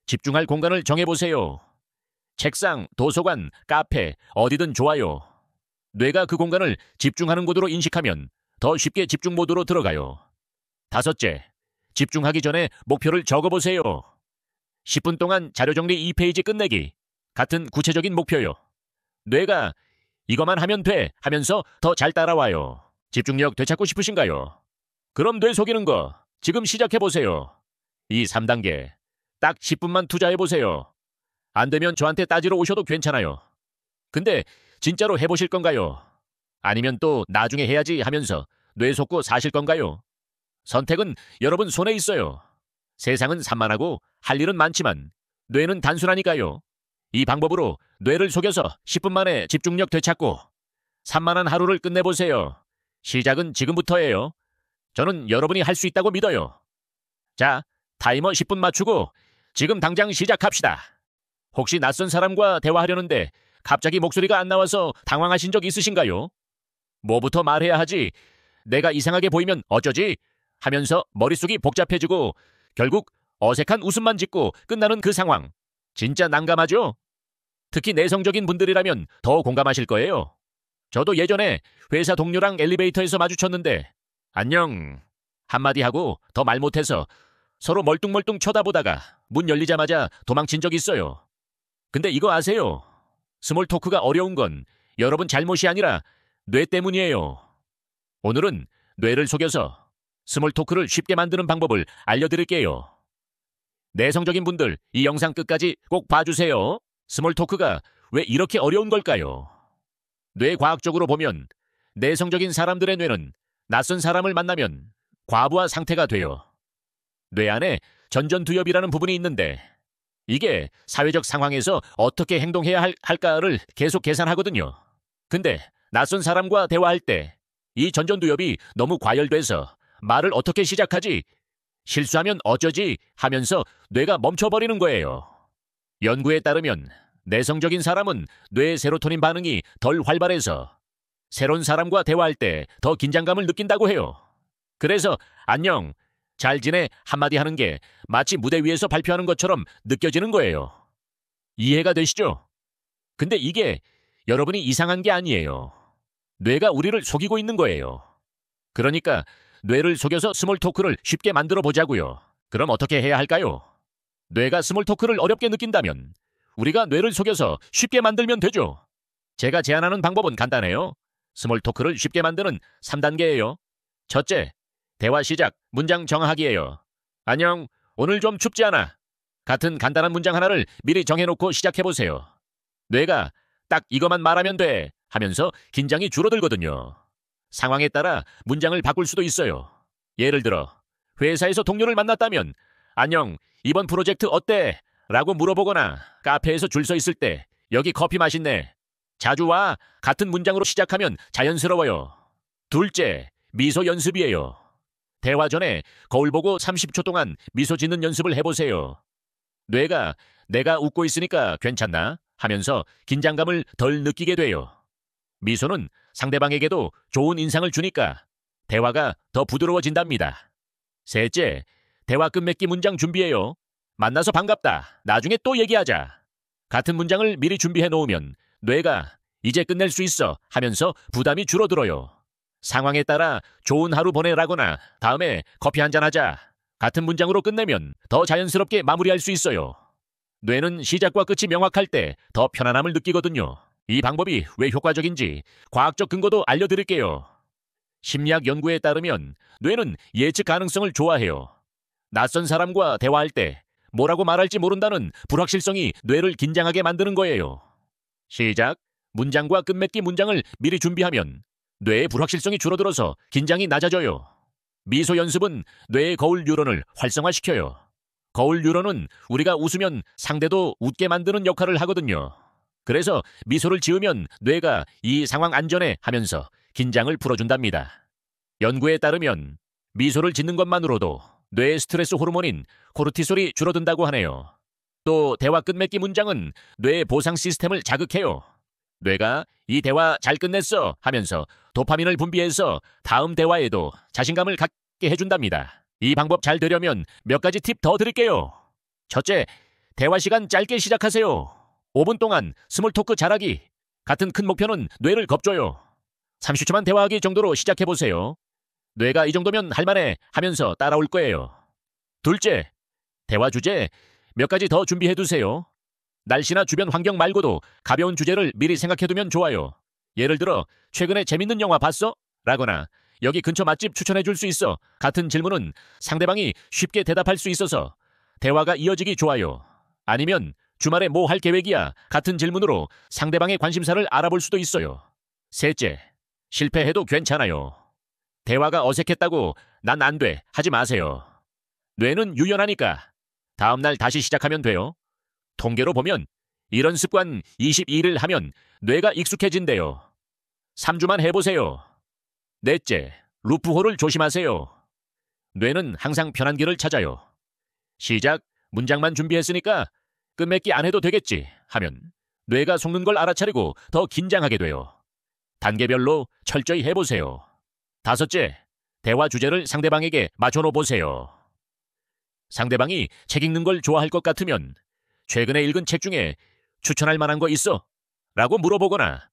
Speaker 1: 집중할 공간을 정해보세요. 책상, 도서관, 카페, 어디든 좋아요. 뇌가 그 공간을 집중하는 곳으로 인식하면 더 쉽게 집중 모드로 들어가요. 다섯째, 집중하기 전에 목표를 적어보세요. 10분 동안 자료 정리 2페이지 끝내기. 같은 구체적인 목표요. 뇌가 이것만 하면 돼 하면서 더 잘 따라와요. 집중력 되찾고 싶으신가요? 그럼 뇌 속이는 거 지금 시작해보세요. 이 3단계 딱 10분만 투자해보세요. 안 되면 저한테 따지러 오셔도 괜찮아요. 근데 진짜로 해보실 건가요? 아니면 또 나중에 해야지 하면서 뇌 속고 사실 건가요? 선택은 여러분 손에 있어요. 세상은 산만하고 할 일은 많지만 뇌는 단순하니까요. 이 방법으로 뇌를 속여서 10분 만에 집중력 되찾고 산만한 하루를 끝내보세요. 시작은 지금부터예요. 저는 여러분이 할 수 있다고 믿어요. 자, 타이머 10분 맞추고 지금 당장 시작합시다. 혹시 낯선 사람과 대화하려는데 갑자기 목소리가 안 나와서 당황하신 적 있으신가요? 뭐부터 말해야 하지? 내가 이상하게 보이면 어쩌지? 하면서 머릿속이 복잡해지고 결국 어색한 웃음만 짓고 끝나는 그 상황. 진짜 난감하죠? 특히 내성적인 분들이라면 더 공감하실 거예요. 저도 예전에 회사 동료랑 엘리베이터에서 마주쳤는데 안녕 한마디 하고 더 말 못해서 서로 멀뚱멀뚱 쳐다보다가 문 열리자마자 도망친 적 있어요. 근데 이거 아세요? 스몰 토크가 어려운 건 여러분 잘못이 아니라 뇌 때문이에요. 오늘은 뇌를 속여서 스몰 토크를 쉽게 만드는 방법을 알려드릴게요. 내성적인 분들 이 영상 끝까지 꼭 봐주세요. 스몰 토크가 왜 이렇게 어려운 걸까요? 뇌과학적으로 보면 내성적인 사람들의 뇌는 낯선 사람을 만나면 과부하 상태가 돼요. 뇌 안에 전전두엽이라는 부분이 있는데 이게 사회적 상황에서 어떻게 행동해야 할까를 계속 계산하거든요. 근데 낯선 사람과 대화할 때 이 전전두엽이 너무 과열돼서 말을 어떻게 시작하지? 실수하면 어쩌지? 하면서 뇌가 멈춰버리는 거예요. 연구에 따르면 내성적인 사람은 뇌의 세로토닌 반응이 덜 활발해서 새로운 사람과 대화할 때 더 긴장감을 느낀다고 해요. 그래서 안녕, 잘 지내 한마디 하는 게 마치 무대 위에서 발표하는 것처럼 느껴지는 거예요. 이해가 되시죠? 근데 이게 여러분이 이상한 게 아니에요. 뇌가 우리를 속이고 있는 거예요. 그러니까 뇌를 속여서 스몰 토크를 쉽게 만들어 보자고요. 그럼 어떻게 해야 할까요? 뇌가 스몰 토크를 어렵게 느낀다면 우리가 뇌를 속여서 쉽게 만들면 되죠. 제가 제안하는 방법은 간단해요. 스몰 토크를 쉽게 만드는 3단계예요. 첫째, 대화 시작, 문장 정하기예요. 안녕, 오늘 좀 춥지 않아? 같은 간단한 문장 하나를 미리 정해놓고 시작해보세요. 뇌가 딱 이것만 말하면 돼 하면서 긴장이 줄어들거든요. 상황에 따라 문장을 바꿀 수도 있어요. 예를 들어 회사에서 동료를 만났다면 안녕, 이번 프로젝트 어때? 라고 물어보거나 카페에서 줄 서 있을 때 여기 커피 맛있네. 자주 와. 같은 문장으로 시작하면 자연스러워요. 둘째, 미소 연습이에요. 대화 전에 거울 보고 30초 동안 미소 짓는 연습을 해보세요. 뇌가 내가 웃고 있으니까 괜찮나? 하면서 긴장감을 덜 느끼게 돼요. 미소는 상대방에게도 좋은 인상을 주니까 대화가 더 부드러워진답니다. 셋째, 대화 끝맺기 문장 준비해요. 만나서 반갑다. 나중에 또 얘기하자. 같은 문장을 미리 준비해 놓으면 뇌가 이제 끝낼 수 있어 하면서 부담이 줄어들어요. 상황에 따라 좋은 하루 보내라거나 다음에 커피 한잔 하자. 같은 문장으로 끝내면 더 자연스럽게 마무리할 수 있어요. 뇌는 시작과 끝이 명확할 때 더 편안함을 느끼거든요. 이 방법이 왜 효과적인지 과학적 근거도 알려드릴게요. 심리학 연구에 따르면 뇌는 예측 가능성을 좋아해요. 낯선 사람과 대화할 때 뭐라고 말할지 모른다는 불확실성이 뇌를 긴장하게 만드는 거예요. 시작, 문장과 끝맺기 문장을 미리 준비하면 뇌의 불확실성이 줄어들어서 긴장이 낮아져요. 미소 연습은 뇌의 거울 뉴런을 활성화시켜요. 거울 뉴런은 우리가 웃으면 상대도 웃게 만드는 역할을 하거든요. 그래서 미소를 지으면 뇌가 이 상황 안전해 하면서 긴장을 풀어준답니다. 연구에 따르면 미소를 짓는 것만으로도 뇌의 스트레스 호르몬인 코르티솔이 줄어든다고 하네요. 또 대화 끝맺기 문장은 뇌의 보상 시스템을 자극해요. 뇌가 이 대화 잘 끝냈어 하면서 도파민을 분비해서 다음 대화에도 자신감을 갖게 해준답니다. 이 방법 잘 되려면 몇 가지 팁 더 드릴게요. 첫째, 대화 시간 짧게 시작하세요. 5분 동안 스몰 토크 잘하기. 같은 큰 목표는 뇌를 겁줘요. 30초만 대화하기 정도로 시작해보세요. 뇌가 이 정도면 할만해 하면서 따라올 거예요. 둘째, 대화 주제 몇 가지 더 준비해두세요. 날씨나 주변 환경 말고도 가벼운 주제를 미리 생각해두면 좋아요. 예를 들어 최근에 재밌는 영화 봤어? 라거나 여기 근처 맛집 추천해줄 수 있어. 같은 질문은 상대방이 쉽게 대답할 수 있어서 대화가 이어지기 좋아요. 아니면 주말에 뭐 할 계획이야? 같은 질문으로 상대방의 관심사를 알아볼 수도 있어요. 셋째, 실패해도 괜찮아요. 대화가 어색했다고 난 안 돼 하지 마세요. 뇌는 유연하니까 다음날 다시 시작하면 돼요. 통계로 보면 이런 습관 22일 하면 뇌가 익숙해진대요. 3주만 해보세요. 넷째, 루프홀을 조심하세요. 뇌는 항상 편한 길을 찾아요. 시작, 문장만 준비했으니까 끝맺기 안 해도 되겠지 하면 뇌가 속는 걸 알아차리고 더 긴장하게 돼요. 단계별로 철저히 해보세요. 다섯째, 대화 주제를 상대방에게 맞춰놓으세요. 상대방이 책 읽는 걸 좋아할 것 같으면 최근에 읽은 책 중에 추천할 만한 거 있어? 라고 물어보거나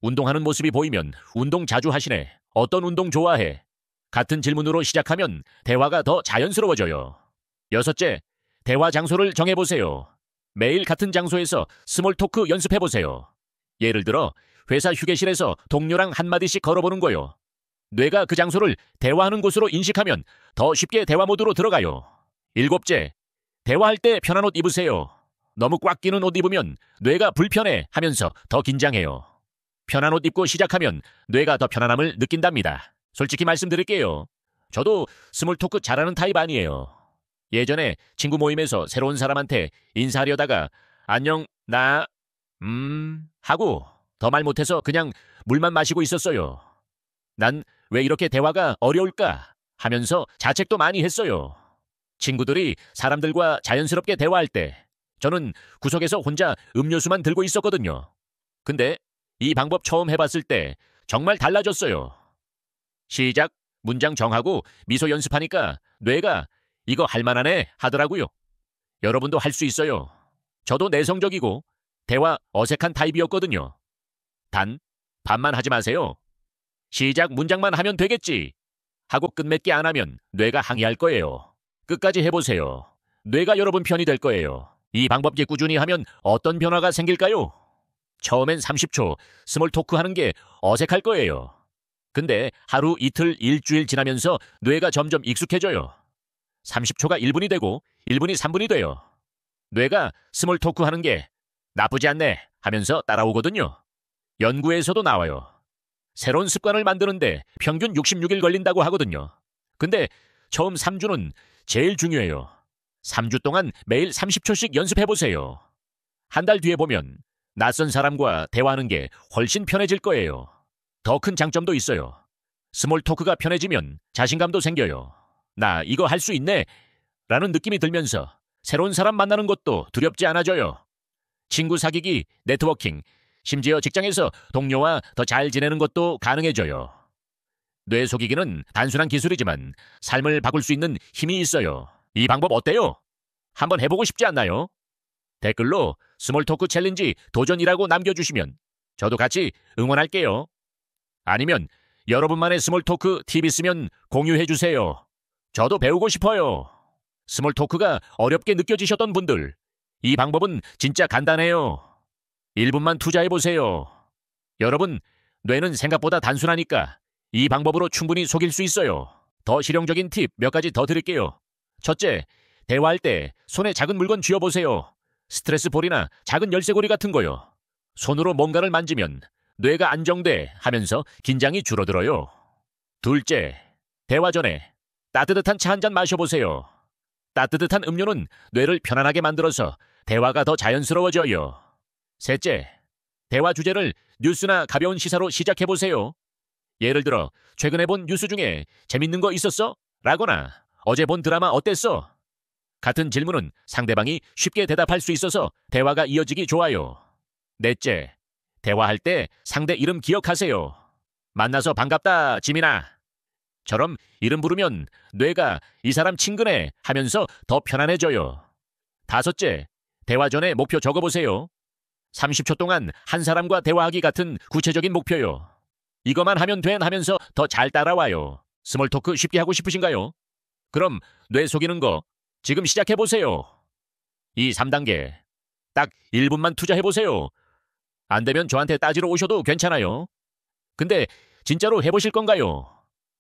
Speaker 1: 운동하는 모습이 보이면 운동 자주 하시네. 어떤 운동 좋아해? 같은 질문으로 시작하면 대화가 더 자연스러워져요. 여섯째, 대화 장소를 정해보세요. 매일 같은 장소에서 스몰 토크 연습해보세요. 예를 들어 회사 휴게실에서 동료랑 한마디씩 걸어보는 거요. 뇌가 그 장소를 대화하는 곳으로 인식하면 더 쉽게 대화 모드로 들어가요. 일곱째, 대화할 때 편한 옷 입으세요. 너무 꽉 끼는 옷 입으면 뇌가 불편해 하면서 더 긴장해요. 편한 옷 입고 시작하면 뇌가 더 편안함을 느낀답니다. 솔직히 말씀드릴게요. 저도 스몰 토크 잘하는 타입 아니에요. 예전에 친구 모임에서 새로운 사람한테 인사하려다가 안녕, 나, 하고 더 말 못해서 그냥 물만 마시고 있었어요. 난 왜 이렇게 대화가 어려울까 하면서 자책도 많이 했어요. 친구들이 사람들과 자연스럽게 대화할 때 저는 구석에서 혼자 음료수만 들고 있었거든요. 근데 이 방법 처음 해봤을 때 정말 달라졌어요. 시작, 문장 정하고 미소 연습하니까 뇌가 이거 할만하네 하더라고요. 여러분도 할 수 있어요. 저도 내성적이고 대화 어색한 타입이었거든요. 단, 반만 하지 마세요. 시작 문장만 하면 되겠지 하고 끝맺기 안 하면 뇌가 항의할 거예요. 끝까지 해보세요. 뇌가 여러분 편이 될 거예요. 이 방법이 꾸준히 하면 어떤 변화가 생길까요? 처음엔 30초 스몰 토크 하는 게 어색할 거예요. 근데 하루, 이틀, 일주일 지나면서 뇌가 점점 익숙해져요. 30초가 1분이 되고 1분이 3분이 돼요. 뇌가 스몰 토크 하는 게 나쁘지 않네 하면서 따라오거든요. 연구에서도 나와요. 새로운 습관을 만드는데 평균 66일 걸린다고 하거든요. 근데 처음 3주는 제일 중요해요. 3주 동안 매일 30초씩 연습해보세요. 한 달 뒤에 보면 낯선 사람과 대화하는 게 훨씬 편해질 거예요. 더 큰 장점도 있어요. 스몰 토크가 편해지면 자신감도 생겨요. 나 이거 할 수 있네 라는 느낌이 들면서 새로운 사람 만나는 것도 두렵지 않아져요. 친구 사귀기, 네트워킹, 심지어 직장에서 동료와 더 잘 지내는 것도 가능해져요. 뇌 속이기는 단순한 기술이지만 삶을 바꿀 수 있는 힘이 있어요. 이 방법 어때요? 한번 해보고 싶지 않나요? 댓글로 스몰 토크 챌린지 도전이라고 남겨주시면 저도 같이 응원할게요. 아니면 여러분만의 스몰 토크 팁 있으면 공유해주세요. 저도 배우고 싶어요. 스몰 토크가 어렵게 느껴지셨던 분들, 이 방법은 진짜 간단해요. 1분만 투자해보세요. 여러분, 뇌는 생각보다 단순하니까 이 방법으로 충분히 속일 수 있어요. 더 실용적인 팁 몇 가지 더 드릴게요. 첫째, 대화할 때 손에 작은 물건 쥐어보세요. 스트레스 볼이나 작은 열쇠고리 같은 거요. 손으로 뭔가를 만지면 뇌가 안정돼 하면서 긴장이 줄어들어요. 둘째, 대화 전에 따뜻한 차 한 잔 마셔보세요. 따뜻한 음료는 뇌를 편안하게 만들어서 대화가 더 자연스러워져요. 셋째, 대화 주제를 뉴스나 가벼운 시사로 시작해보세요. 예를 들어, 최근에 본 뉴스 중에 재밌는 거 있었어? 라거나, 어제 본 드라마 어땠어? 같은 질문은 상대방이 쉽게 대답할 수 있어서 대화가 이어지기 좋아요. 넷째, 대화할 때 상대 이름 기억하세요. 만나서 반갑다, 지민아. 처럼 이름 부르면 뇌가 이 사람 친근해 하면서 더 편안해져요. 다섯째, 대화 전에 목표 적어보세요. 30초 동안 한 사람과 대화하기 같은 구체적인 목표요. 이거만 하면 된 하면서 더 잘 따라와요. 스몰 토크 쉽게 하고 싶으신가요? 그럼 뇌 속이는 거 지금 시작해보세요. 이 3단계. 딱 1분만 투자해보세요. 안 되면 저한테 따지러 오셔도 괜찮아요. 근데 진짜로 해보실 건가요?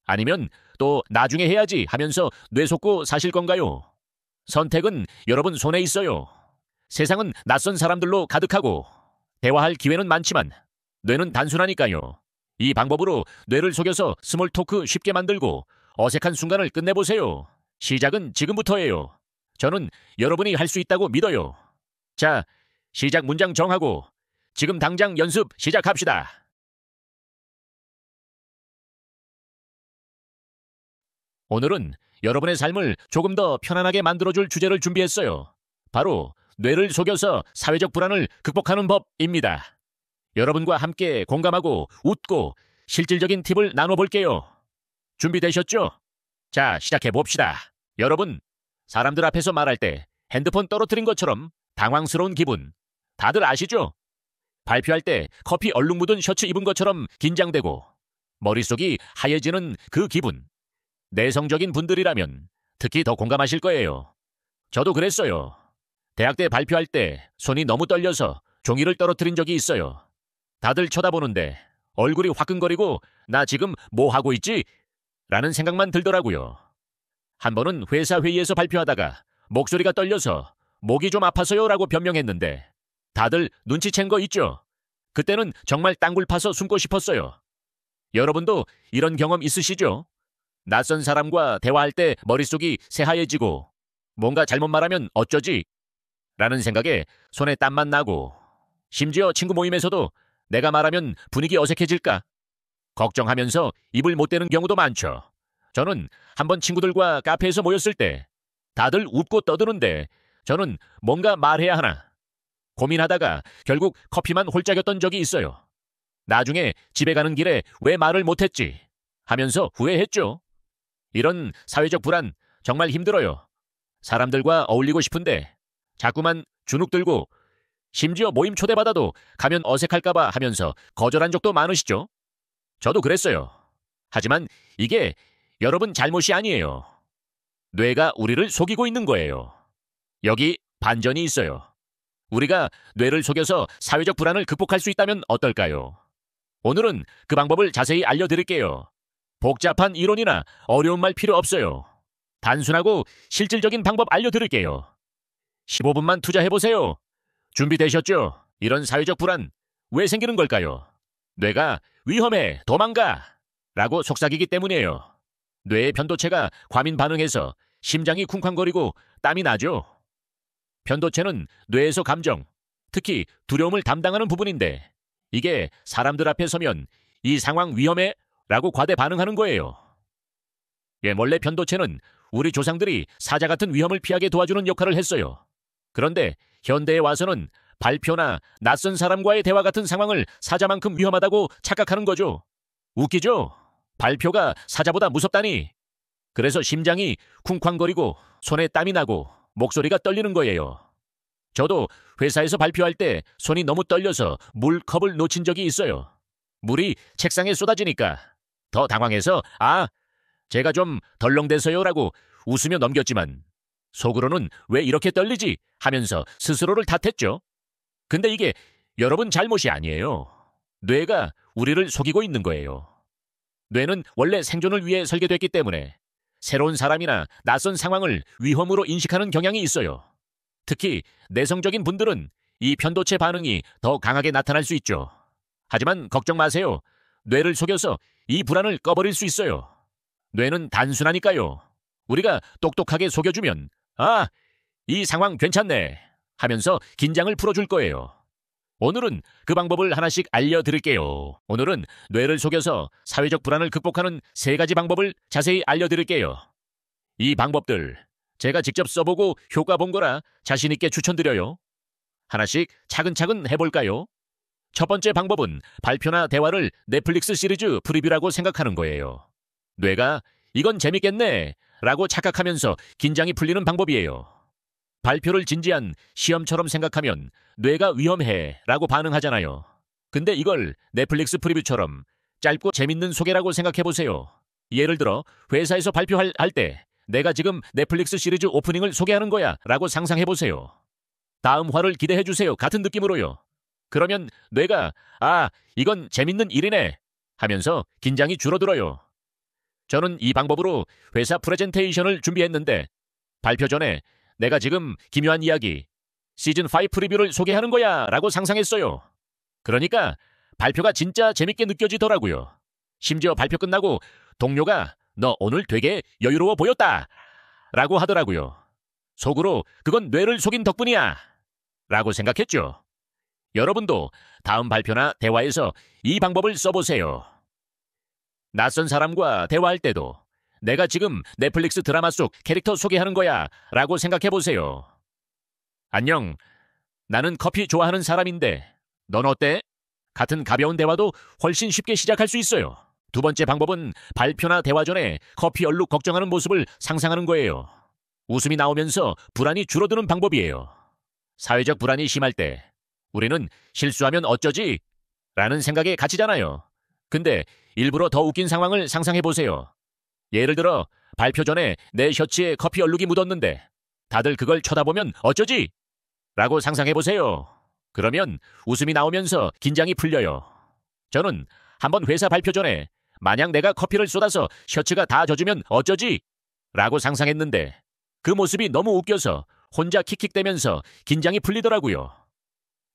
Speaker 1: 아니면 또 나중에 해야지 하면서 뇌 속고 사실 건가요? 선택은 여러분 손에 있어요. 세상은 낯선 사람들로 가득하고 대화할 기회는 많지만 뇌는 단순하니까요. 이 방법으로 뇌를 속여서 스몰 토크 쉽게 만들고 어색한 순간을 끝내보세요. 시작은 지금부터예요. 저는 여러분이 할 수 있다고 믿어요. 자, 시작 문장 정하고 지금 당장 연습 시작합시다. 오늘은 여러분의 삶을 조금 더 편안하게 만들어줄 주제를 준비했어요. 바로 뇌를 속여서 사회적 불안을 극복하는 법입니다. 여러분과 함께 공감하고 웃고 실질적인 팁을 나눠볼게요. 준비되셨죠? 자, 시작해봅시다. 여러분, 사람들 앞에서 말할 때 핸드폰 떨어뜨린 것처럼 당황스러운 기분 다들 아시죠? 발표할 때 커피 얼룩 묻은 셔츠 입은 것처럼 긴장되고 머릿속이 하얘지는 그 기분. 내성적인 분들이라면 특히 더 공감하실 거예요. 저도 그랬어요. 대학 때 발표할 때 손이 너무 떨려서 종이를 떨어뜨린 적이 있어요. 다들 쳐다보는데 얼굴이 화끈거리고 나 지금 뭐 하고 있지? 라는 생각만 들더라고요. 한 번은 회사 회의에서 발표하다가 목소리가 떨려서 목이 좀 아파서요 라고 변명했는데 다들 눈치챈 거 있죠? 그때는 정말 땅굴 파서 숨고 싶었어요. 여러분도 이런 경험 있으시죠? 낯선 사람과 대화할 때 머릿속이 새하얘지고 뭔가 잘못 말하면 어쩌지? 라는 생각에 손에 땀만 나고 심지어 친구 모임에서도 내가 말하면 분위기 어색해질까? 걱정하면서 입을 못 대는 경우도 많죠. 저는 한번 친구들과 카페에서 모였을 때 다들 웃고 떠드는데 저는 뭔가 말해야 하나 고민하다가 결국 커피만 홀짝였던 적이 있어요. 나중에 집에 가는 길에 왜 말을 못했지 하면서 후회했죠. 이런 사회적 불안 정말 힘들어요. 사람들과 어울리고 싶은데 자꾸만 주눅 들고 심지어 모임 초대받아도 가면 어색할까봐 하면서 거절한 적도 많으시죠? 저도 그랬어요. 하지만 이게 여러분 잘못이 아니에요. 뇌가 우리를 속이고 있는 거예요. 여기 반전이 있어요. 우리가 뇌를 속여서 사회적 불안을 극복할 수 있다면 어떨까요? 오늘은 그 방법을 자세히 알려드릴게요. 복잡한 이론이나 어려운 말 필요 없어요. 단순하고 실질적인 방법 알려드릴게요. 15분만 투자해보세요. 준비되셨죠? 이런 사회적 불안 왜 생기는 걸까요? 뇌가 위험해, 도망가 라고 속삭이기 때문이에요. 뇌의 편도체가 과민 반응해서 심장이 쿵쾅거리고 땀이 나죠. 편도체는 뇌에서 감정, 특히 두려움을 담당하는 부분인데 이게 사람들 앞에 서면 이 상황 위험해 라고 과대 반응하는 거예요. 원래 편도체는 우리 조상들이 사자 같은 위험을 피하게 도와주는 역할을 했어요. 그런데 현대에 와서는 발표나 낯선 사람과의 대화 같은 상황을 사자만큼 위험하다고 착각하는 거죠. 웃기죠? 발표가 사자보다 무섭다니. 그래서 심장이 쿵쾅거리고 손에 땀이 나고 목소리가 떨리는 거예요. 저도 회사에서 발표할 때 손이 너무 떨려서 물컵을 놓친 적이 있어요. 물이 책상에 쏟아지니까 더 당황해서 제가 좀 덜렁대서요 라고 웃으며 넘겼지만 속으로는 왜 이렇게 떨리지 하면서 스스로를 탓했죠. 근데 이게 여러분 잘못이 아니에요. 뇌가 우리를 속이고 있는 거예요. 뇌는 원래 생존을 위해 설계됐기 때문에 새로운 사람이나 낯선 상황을 위험으로 인식하는 경향이 있어요. 특히 내성적인 분들은 이 편도체 반응이 더 강하게 나타날 수 있죠. 하지만 걱정 마세요. 뇌를 속여서 이 불안을 꺼버릴 수 있어요. 뇌는 단순하니까요. 우리가 똑똑하게 속여주면 이 상황 괜찮네 하면서 긴장을 풀어줄 거예요. 오늘은 그 방법을 하나씩 알려드릴게요. 오늘은 뇌를 속여서 사회적 불안을 극복하는 3가지 방법을 자세히 알려드릴게요. 이 방법들 제가 직접 써보고 효과 본 거라 자신 있게 추천드려요. 하나씩 차근차근 해볼까요? 첫 번째 방법은 발표나 대화를 넷플릭스 시리즈 프리뷰라고 생각하는 거예요. 뇌가 이건 재밌겠네 라고 착각하면서 긴장이 풀리는 방법이에요. 발표를 진지한 시험처럼 생각하면 뇌가 위험해 라고 반응하잖아요. 근데 이걸 넷플릭스 프리뷰처럼 짧고 재밌는 소개라고 생각해보세요. 예를 들어 회사에서 발표할 때 내가 지금 넷플릭스 시리즈 오프닝을 소개하는 거야 라고 상상해보세요. 다음 화를 기대해주세요 같은 느낌으로요. 그러면 뇌가 이건 재밌는 일이네 하면서 긴장이 줄어들어요. 저는 이 방법으로 회사 프레젠테이션을 준비했는데 발표 전에 내가 지금 기묘한 이야기 시즌5 프리뷰를 소개하는 거야 라고 상상했어요. 그러니까 발표가 진짜 재밌게 느껴지더라고요. 심지어 발표 끝나고 동료가 너 오늘 되게 여유로워 보였다 라고 하더라고요. 속으로 그건 뇌를 속인 덕분이야 라고 생각했죠. 여러분도 다음 발표나 대화에서 이 방법을 써보세요. 낯선 사람과 대화할 때도 내가 지금 넷플릭스 드라마 속 캐릭터 소개하는 거야 라고 생각해보세요. 안녕, 나는 커피 좋아하는 사람인데 넌 어때? 같은 가벼운 대화도 훨씬 쉽게 시작할 수 있어요. 두 번째 방법은 발표나 대화 전에 커피 얼룩 걱정하는 모습을 상상하는 거예요. 웃음이 나오면서 불안이 줄어드는 방법이에요. 사회적 불안이 심할 때 우리는 실수하면 어쩌지? 라는 생각에 갇히잖아요. 근데 일부러 더 웃긴 상황을 상상해보세요. 예를 들어 발표 전에 내 셔츠에 커피 얼룩이 묻었는데 다들 그걸 쳐다보면 어쩌지? 라고 상상해보세요. 그러면 웃음이 나오면서 긴장이 풀려요. 저는 한번 회사 발표 전에 만약 내가 커피를 쏟아서 셔츠가 다 젖으면 어쩌지? 라고 상상했는데 그 모습이 너무 웃겨서 혼자 킥킥대면서 긴장이 풀리더라고요.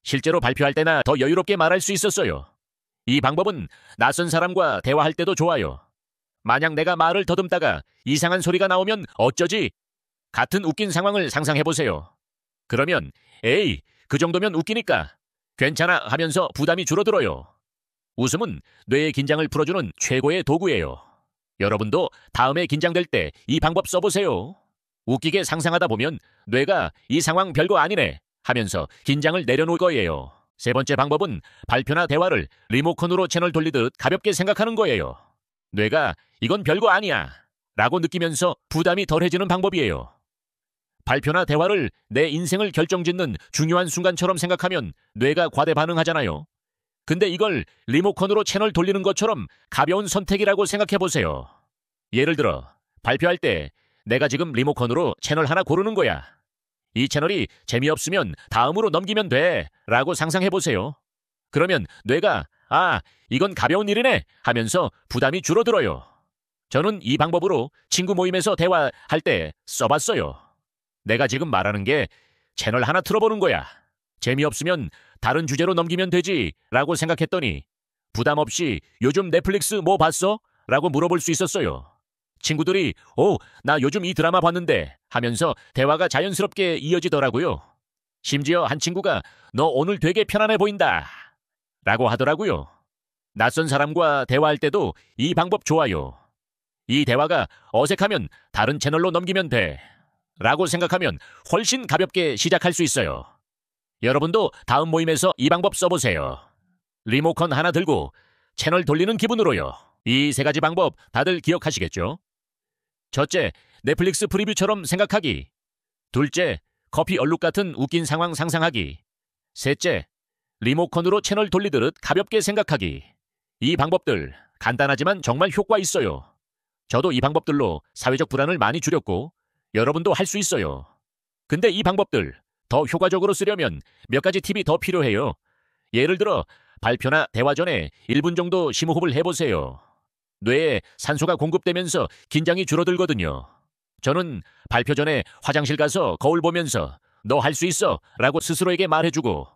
Speaker 1: 실제로 발표할 때나 더 여유롭게 말할 수 있었어요. 이 방법은 낯선 사람과 대화할 때도 좋아요. 만약 내가 말을 더듬다가 이상한 소리가 나오면 어쩌지? 같은 웃긴 상황을 상상해보세요. 그러면 에이, 그 정도면 웃기니까 괜찮아 하면서 부담이 줄어들어요. 웃음은 뇌의 긴장을 풀어주는 최고의 도구예요. 여러분도 다음에 긴장될 때 이 방법 써보세요. 웃기게 상상하다 보면 뇌가 이 상황 별거 아니네 하면서 긴장을 내려놓을 거예요. 세 번째 방법은 발표나 대화를 리모컨으로 채널 돌리듯 가볍게 생각하는 거예요. 뇌가 이건 별거 아니야 라고 느끼면서 부담이 덜해지는 방법이에요. 발표나 대화를 내 인생을 결정짓는 중요한 순간처럼 생각하면 뇌가 과대 반응하잖아요. 근데 이걸 리모컨으로 채널 돌리는 것처럼 가벼운 선택이라고 생각해 보세요. 예를 들어 발표할 때 내가 지금 리모컨으로 채널 하나 고르는 거야. 이 채널이 재미없으면 다음으로 넘기면 돼 라고 상상해 보세요. 그러면 뇌가 이건 가벼운 일이네 하면서 부담이 줄어들어요. 저는 이 방법으로 친구 모임에서 대화할 때 써봤어요. 내가 지금 말하는 게 채널 하나 틀어보는 거야. 재미없으면 다른 주제로 넘기면 되지 라고 생각했더니 부담 없이 요즘 넷플릭스 뭐 봤어? 라고 물어볼 수 있었어요. 친구들이 나 요즘 이 드라마 봤는데 하면서 대화가 자연스럽게 이어지더라고요. 심지어 한 친구가 너 오늘 되게 편안해 보인다 라고 하더라고요. 낯선 사람과 대화할 때도 이 방법 좋아요. 이 대화가 어색하면 다른 채널로 넘기면 돼 라고 생각하면 훨씬 가볍게 시작할 수 있어요. 여러분도 다음 모임에서 이 방법 써보세요. 리모컨 하나 들고 채널 돌리는 기분으로요. 이 세 가지 방법 다들 기억하시겠죠? 첫째, 넷플릭스 프리뷰처럼 생각하기. 둘째, 커피 얼룩 같은 웃긴 상황 상상하기. 셋째, 리모컨으로 채널 돌리듯 가볍게 생각하기. 이 방법들 간단하지만 정말 효과 있어요. 저도 이 방법들로 사회적 불안을 많이 줄였고 여러분도 할 수 있어요. 근데 이 방법들 더 효과적으로 쓰려면 몇 가지 팁이 더 필요해요. 예를 들어 발표나 대화 전에 1분 정도 심호흡을 해보세요. 뇌에 산소가 공급되면서 긴장이 줄어들거든요. 저는 발표 전에 화장실 가서 거울 보면서 너 할 수 있어 라고 스스로에게 말해주고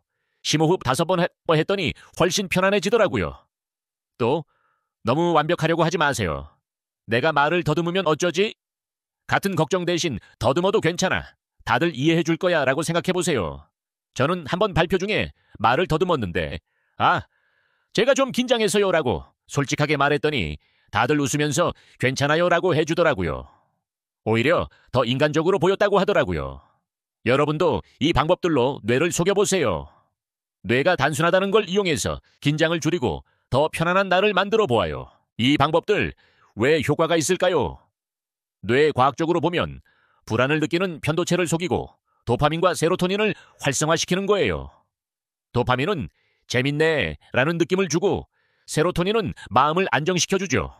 Speaker 1: 심호흡 5번 했더니 훨씬 편안해지더라고요. 또 너무 완벽하려고 하지 마세요. 내가 말을 더듬으면 어쩌지? 같은 걱정 대신 더듬어도 괜찮아. 다들 이해해 줄 거야 라고 생각해 보세요. 저는 한번 발표 중에 말을 더듬었는데 제가 좀 긴장해서요 라고 솔직하게 말했더니 다들 웃으면서 괜찮아요 라고 해주더라고요. 오히려 더 인간적으로 보였다고 하더라고요. 여러분도 이 방법들로 뇌를 속여보세요. 뇌가 단순하다는 걸 이용해서 긴장을 줄이고 더 편안한 나를 만들어 보아요. 이 방법들 왜 효과가 있을까요? 뇌 과학적으로 보면 불안을 느끼는 편도체를 속이고 도파민과 세로토닌을 활성화시키는 거예요. 도파민은 재밌네 라는 느낌을 주고 세로토닌은 마음을 안정시켜주죠.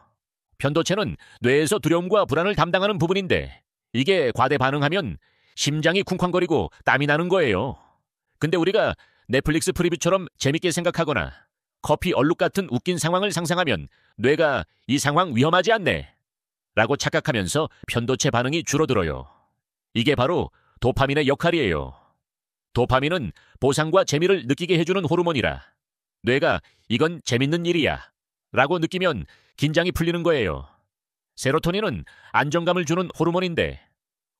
Speaker 1: 편도체는 뇌에서 두려움과 불안을 담당하는 부분인데 이게 과대 반응하면 심장이 쿵쾅거리고 땀이 나는 거예요. 근데 우리가 넷플릭스 프리뷰처럼 재밌게 생각하거나 커피 얼룩 같은 웃긴 상황을 상상하면 뇌가 이 상황 위험하지 않네 라고 착각하면서 편도체 반응이 줄어들어요. 이게 바로 도파민의 역할이에요. 도파민은 보상과 재미를 느끼게 해주는 호르몬이라 뇌가 이건 재밌는 일이야 라고 느끼면 긴장이 풀리는 거예요. 세로토닌은 안정감을 주는 호르몬인데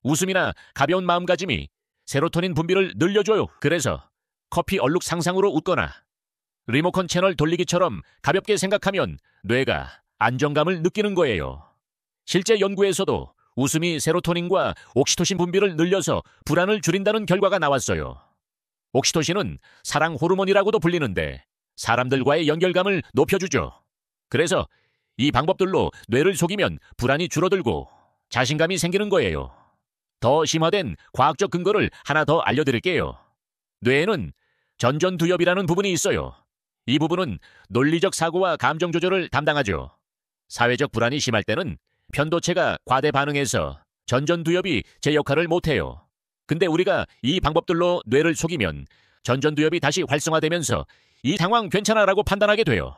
Speaker 1: 웃음이나 가벼운 마음가짐이 세로토닌 분비를 늘려줘요. 그래서 커피 얼룩 상상으로 웃거나 리모컨 채널 돌리기처럼 가볍게 생각하면 뇌가 안정감을 느끼는 거예요. 실제 연구에서도 웃음이 세로토닌과 옥시토신 분비를 늘려서 불안을 줄인다는 결과가 나왔어요. 옥시토신은 사랑 호르몬이라고도 불리는데 사람들과의 연결감을 높여주죠. 그래서 이 방법들로 뇌를 속이면 불안이 줄어들고 자신감이 생기는 거예요. 더 심화된 과학적 근거를 하나 더 알려드릴게요. 뇌에는 전전두엽이라는 부분이 있어요. 이 부분은 논리적 사고와 감정 조절을 담당하죠. 사회적 불안이 심할 때는 편도체가 과대 반응해서 전전두엽이 제 역할을 못해요. 근데 우리가 이 방법들로 뇌를 속이면 전전두엽이 다시 활성화되면서 이 상황 괜찮아라고 판단하게 돼요.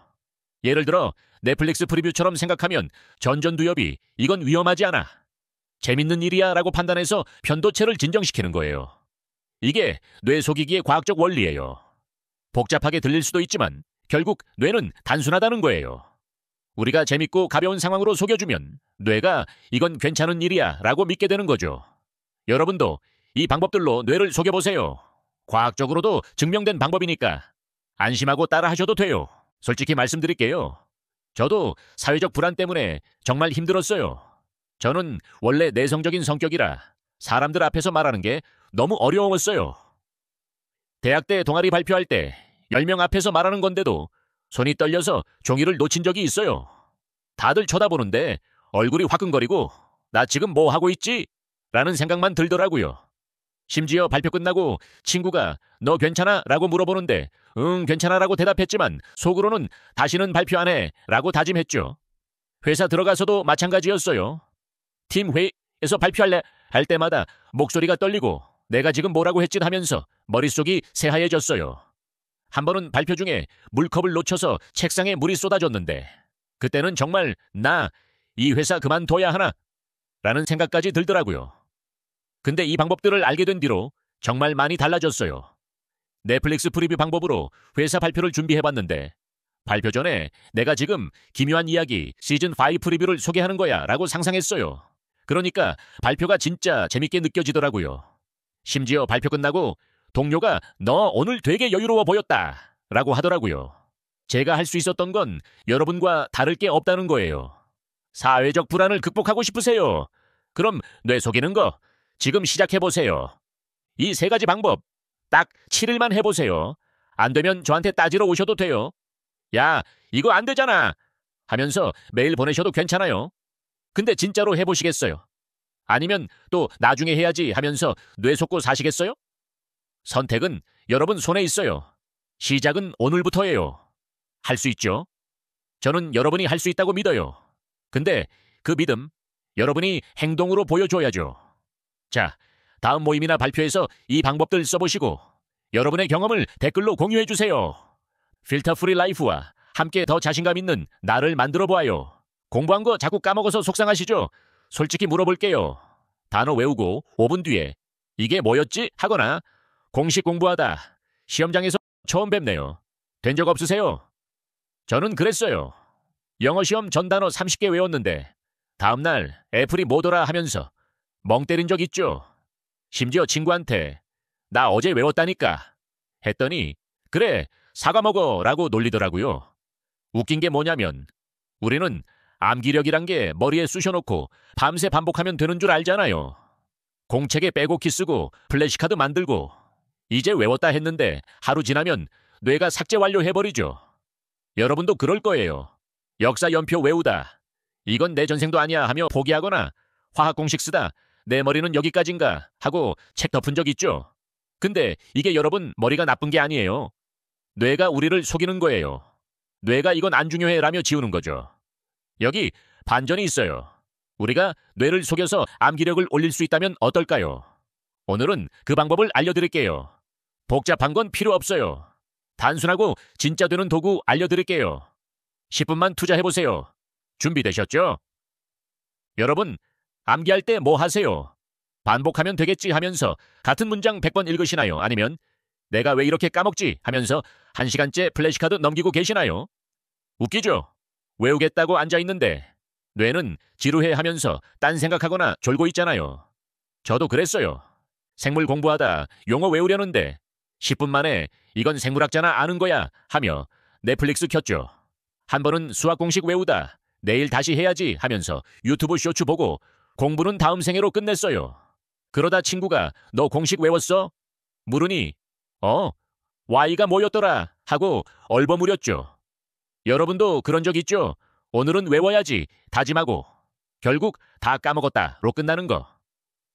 Speaker 1: 예를 들어 넷플릭스 프리뷰처럼 생각하면 전전두엽이 이건 위험하지 않아, 재밌는 일이야 라고 판단해서 편도체를 진정시키는 거예요. 이게 뇌 속이기의 과학적 원리예요. 복잡하게 들릴 수도 있지만 결국 뇌는 단순하다는 거예요. 우리가 재밌고 가벼운 상황으로 속여주면 뇌가 이건 괜찮은 일이야 라고 믿게 되는 거죠. 여러분도 이 방법들로 뇌를 속여보세요. 과학적으로도 증명된 방법이니까 안심하고 따라하셔도 돼요. 솔직히 말씀드릴게요. 저도 사회적 불안 때문에 정말 힘들었어요. 저는 원래 내성적인 성격이라 사람들 앞에서 말하는 게 너무 어려웠어요. 대학 때 동아리 발표할 때 10명 앞에서 말하는 건데도 손이 떨려서 종이를 놓친 적이 있어요. 다들 쳐다보는데 얼굴이 화끈거리고 나 지금 뭐 하고 있지? 라는 생각만 들더라고요. 심지어 발표 끝나고 친구가 너 괜찮아? 라고 물어보는데 응 괜찮아 라고 대답했지만 속으로는 다시는 발표 안 해 라고 다짐했죠. 회사 들어가서도 마찬가지였어요. 팀 회의에서 발표할래 할 때마다 목소리가 떨리고 내가 지금 뭐라고 했지 하면서 머릿속이 새하얘졌어요. 한 번은 발표 중에 물컵을 놓쳐서 책상에 물이 쏟아졌는데 그때는 정말 나 이 회사 그만둬야 하나? 라는 생각까지 들더라고요. 근데 이 방법들을 알게 된 뒤로 정말 많이 달라졌어요. 넷플릭스 프리뷰 방법으로 회사 발표를 준비해봤는데 발표 전에 내가 지금 기묘한 이야기 시즌5 프리뷰를 소개하는 거야 라고 상상했어요. 그러니까 발표가 진짜 재밌게 느껴지더라고요. 심지어 발표 끝나고 동료가 너 오늘 되게 여유로워 보였다 라고 하더라고요. 제가 할 수 있었던 건 여러분과 다를 게 없다는 거예요. 사회적 불안을 극복하고 싶으세요? 그럼 뇌 속이는 거 지금 시작해보세요. 이 3가지 방법 딱 7일만 해보세요. 안 되면 저한테 따지러 오셔도 돼요. 야, 이거 안 되잖아 하면서 메일 보내셔도 괜찮아요. 근데 진짜로 해보시겠어요? 아니면 또 나중에 해야지 하면서 뇌 속고 사시겠어요? 선택은 여러분 손에 있어요. 시작은 오늘부터예요. 할 수 있죠? 저는 여러분이 할 수 있다고 믿어요. 근데 그 믿음, 여러분이 행동으로 보여줘야죠. 자, 다음 모임이나 발표에서 이 방법들 써보시고 여러분의 경험을 댓글로 공유해주세요. 필터 프리 라이프와 함께 더 자신감 있는 나를 만들어 보아요. 공부한 거 자꾸 까먹어서 속상하시죠? 솔직히 물어볼게요. 단어 외우고 5분 뒤에 이게 뭐였지? 하거나 공식 공부하다 시험장에서 처음 뵙네요. 된 적 없으세요? 저는 그랬어요. 영어 시험 전 단어 30개 외웠는데 다음날 애플이 뭐더라 하면서 멍 때린 적 있죠. 심지어 친구한테 나 어제 외웠다니까 했더니 그래 사과 먹어 라고 놀리더라고요. 웃긴 게 뭐냐면 우리는 암기력이란 게 머리에 쑤셔놓고 밤새 반복하면 되는 줄 알잖아요. 공책에 빼곡히 쓰고 플래시카드 만들고 이제 외웠다 했는데 하루 지나면 뇌가 삭제 완료해버리죠. 여러분도 그럴 거예요. 역사 연표 외우다. 이건 내 전생도 아니야 하며 포기하거나 화학 공식 쓰다 내 머리는 여기까지인가 하고 책 덮은 적 있죠. 근데 이게 여러분 머리가 나쁜 게 아니에요. 뇌가 우리를 속이는 거예요. 뇌가 이건 안 중요해 라며 지우는 거죠. 여기 반전이 있어요. 우리가 뇌를 속여서 암기력을 올릴 수 있다면 어떨까요? 오늘은 그 방법을 알려드릴게요. 복잡한 건 필요 없어요. 단순하고 진짜 되는 도구 알려드릴게요. 10분만 투자해보세요. 준비되셨죠? 여러분, 암기할 때 뭐 하세요? 반복하면 되겠지 하면서 같은 문장 100번 읽으시나요? 아니면 내가 왜 이렇게 까먹지? 하면서 1시간째 플래시카드 넘기고 계시나요? 웃기죠? 외우겠다고 앉아있는데 뇌는 지루해 하면서 딴 생각하거나 졸고 있잖아요. 저도 그랬어요. 생물 공부하다 용어 외우려는데 10분 만에 이건 생물학자나 아는 거야 하며 넷플릭스 켰죠. 한 번은 수학 공식 외우다 내일 다시 해야지 하면서 유튜브 쇼츠 보고 공부는 다음 생애로 끝냈어요. 그러다 친구가 너 공식 외웠어? 물으니 Y가 뭐였더라 하고 얼버무렸죠. 여러분도 그런 적 있죠? 오늘은 외워야지 다짐하고 결국 다 까먹었다로 끝나는 거.